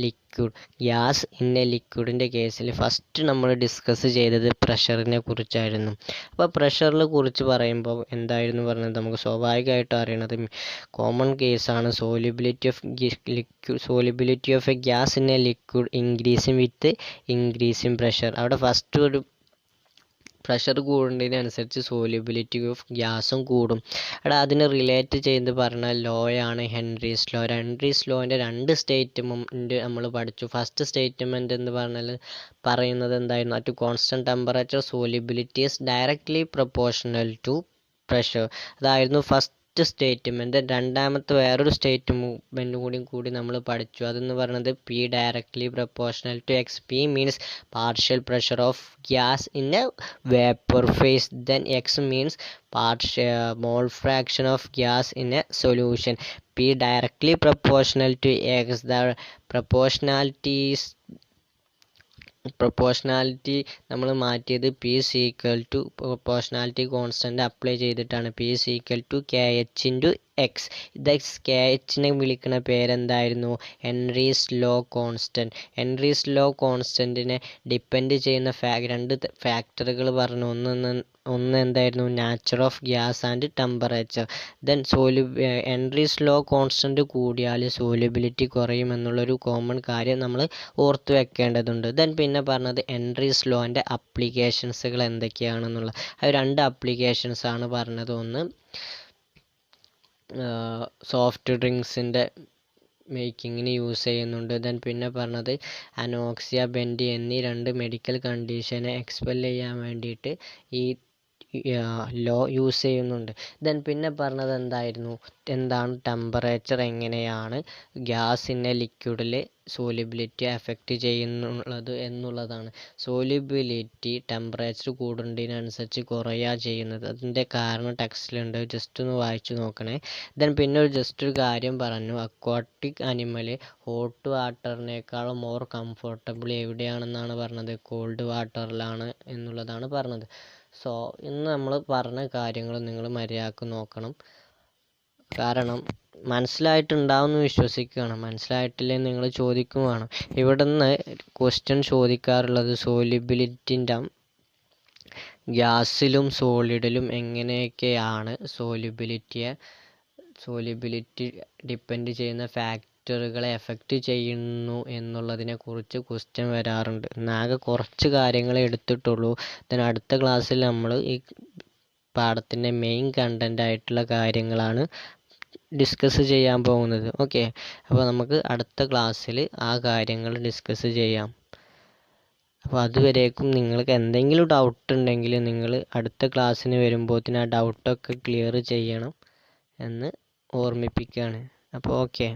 liquid. Gas in a ലിക്വിഡിൻ്റെ കേസിൽ ഫസ്റ്റ് നമ്മൾ ഡിസ്കസ് ചെയ്തത് പ്രഷറിനെ കുറിച്ചായിരുന്നു. അപ്പോൾ പ്രഷറിനെ കുറിച്ച് പറയുമ്പോൾ എന്തായിരുന്നു പറഞ്ഞത്? നമുക്ക് സ്വാഭാവികമായിട്ടും അറിയണത് കോമൺ കേസാണ് solubility of a gas in a liquid increasing with increasing pressure. അവിടെ ഫസ്റ്റ് ഒരു പ്രഷർ കൂടുന്നതിനനുസരിച്ച് സോലിബിലിറ്റി ഓഫ് ഗ്യാസും കൂടും. അവിടെ അതിനെ റിലേറ്റ് ചെയ്ത് പറഞ്ഞാൽ ലോയാണ് ഹെൻറീസ് ലോ. ഹെൻറീസ് ലോൻ്റെ 2 സ്റ്റേറ്റ്മെൻറ്റ് നമ്മൾ പഠിച്ചു. ഫസ്റ്റ് സ്റ്റേറ്റ്മെൻറ്റ് എന്ന് പറഞ്ഞാൽ പറയുന്നത് എന്തായിരുന്നു? At constant temperature solubility is directly proportional to pressure. അതായിരുന്നു ഫസ്റ്റ് സ്റ്റേറ്റ്മെൻറ്റ്. രണ്ടാമത്തെ വേറൊരു സ്റ്റേറ്റ്മെൻറ്റ് കൂടി നമ്മൾ പഠിച്ചു. അതെന്ന് പറയുന്നത് P directly proportional to x. P means partial pressure of gas in a vapour phase. Then X means mole fraction of gas in a solution. P directly proportional to X. The proportionality നമ്മൾ മാറ്റിയത് P is equal to proportionality constant apply ചെയ്തിട്ടാണ്. P is equal to K H into X. ഇത് K എച്ചിനെ വിളിക്കുന്ന പേരെന്തായിരുന്നു? Henry's law constant. Henry's law കോൺസ്റ്റൻറ്റിനെ depend ചെയ്യുന്ന 2 ഫാക്ടറുകൾ പറഞ്ഞു. ഒന്ന് എന്തായിരുന്നു? Nature of gas and temperature. Then Henry's law constant കൂടിയാൽ സോലിബിലിറ്റി കുറയുമെന്നുള്ളൊരു കോമൺ കാര്യം നമ്മൾ ഓർത്ത് വെക്കേണ്ടതുണ്ട്. ദെൻ പിന്നെ പറഞ്ഞത് ഹെൻറീസ് ലോൻ്റെ അപ്ലിക്കേഷൻസുകൾ എന്തൊക്കെയാണെന്നുള്ള 2 അപ്ലിക്കേഷൻസാണ് പറഞ്ഞത്. ഒന്ന് സോഫ്റ്റ് ഡ്രിങ്ക്സിൻ്റെ മേക്കിങ്ങിന് യൂസ് ചെയ്യുന്നുണ്ട്. ദെൻ പിന്നെ പറഞ്ഞത് അനോക്സിയ ബെൻഡി എന്നീ 2 മെഡിക്കൽ കണ്ടീഷനെ എക്സ്പെൽ ചെയ്യാൻ വേണ്ടിയിട്ട് ഈ ലോ യൂസ് ചെയ്യുന്നുണ്ട്. ദെൻ പിന്നെ പറഞ്ഞത് എന്താണ് ടെമ്പറേച്ചർ എങ്ങനെയാണ് ഗ്യാസിനെ ലിക്വിഡിൽ സോലിബിലിറ്റി എഫക്റ്റ് ചെയ്യുന്നുള്ളത് എന്നുള്ളതാണ്. സോലിബിലിറ്റി ടെമ്പറേച്ചർ കൂടുന്നതിനനുസരിച്ച് കുറയുക ചെയ്യുന്നത്. അതിൻ്റെ കാരണം ടെക്സ്റ്റിലുണ്ട്, ജസ്റ്റ് ഒന്ന് വായിച്ചു നോക്കണേ. ദെൻ പിന്നെ ജസ്റ്റ് ഒരു കാര്യം പറഞ്ഞു, അക്വാട്ടിക് അനിമൽ ഹോട്ട് വാട്ടറിനേക്കാളും മോർ കംഫർട്ടബിൾ എവിടെയാണെന്നാണ് പറഞ്ഞത്, കോൾഡ് വാട്ടറിലാണ് എന്നുള്ളതാണ് പറഞ്ഞത്. സോ ഇന്ന് നമ്മൾ പറഞ്ഞ കാര്യങ്ങൾ നിങ്ങൾ മര്യാദക്ക് നോക്കണം. കാരണം മനസ്സിലായിട്ടുണ്ടാവുമെന്ന് വിശ്വസിക്കുകയാണ്. മനസ്സിലായിട്ടില്ലെങ്കിൽ നിങ്ങൾ ചോദിക്കും വേണം. ഇവിടുന്ന് ക്വസ്റ്റ്യൻ ചോദിക്കാറുള്ളത് സോലിബിലിറ്റിൻ്റെ ഗ്യാസിലും സോളിഡിലും എങ്ങനെയൊക്കെയാണ് സോലിബിലിറ്റി ഡിപ്പെൻഡ് ചെയ്യുന്ന ഫാക്ടറുകളെ എഫക്റ്റ് ചെയ്യുന്നു എന്നുള്ളതിനെ കുറിച്ച് ക്വസ്റ്റ്യൻ വരാറുണ്ട്. ആകെ കുറച്ച് കാര്യങ്ങളെ എടുത്തിട്ടുള്ളൂ. then അടുത്ത ക്ലാസ്സിൽ നമ്മൾ ഈ പാഠത്തിൻ്റെ മെയിൻ കണ്ടൻ്റ് ആയിട്ടുള്ള കാര്യങ്ങളാണ് ഡിസ്കസ് ചെയ്യാൻ പോകുന്നത്. ഓക്കെ, അപ്പോൾ നമുക്ക് അടുത്ത ക്ലാസ്സിൽ ആ കാര്യങ്ങൾ ഡിസ്കസ് ചെയ്യാം. അപ്പോൾ അതുവരേക്കും നിങ്ങൾക്ക് എന്തെങ്കിലും ഡൗട്ട് ഉണ്ടെങ്കിൽ നിങ്ങൾ അടുത്ത ക്ലാസ്സിന് വരുമ്പോഴത്തേന് ആ ഡൗട്ടൊക്കെ ക്ലിയർ ചെയ്യണം എന്ന് ഓർമ്മിപ്പിക്കുകയാണ്. അപ്പോൾ ഓക്കെ.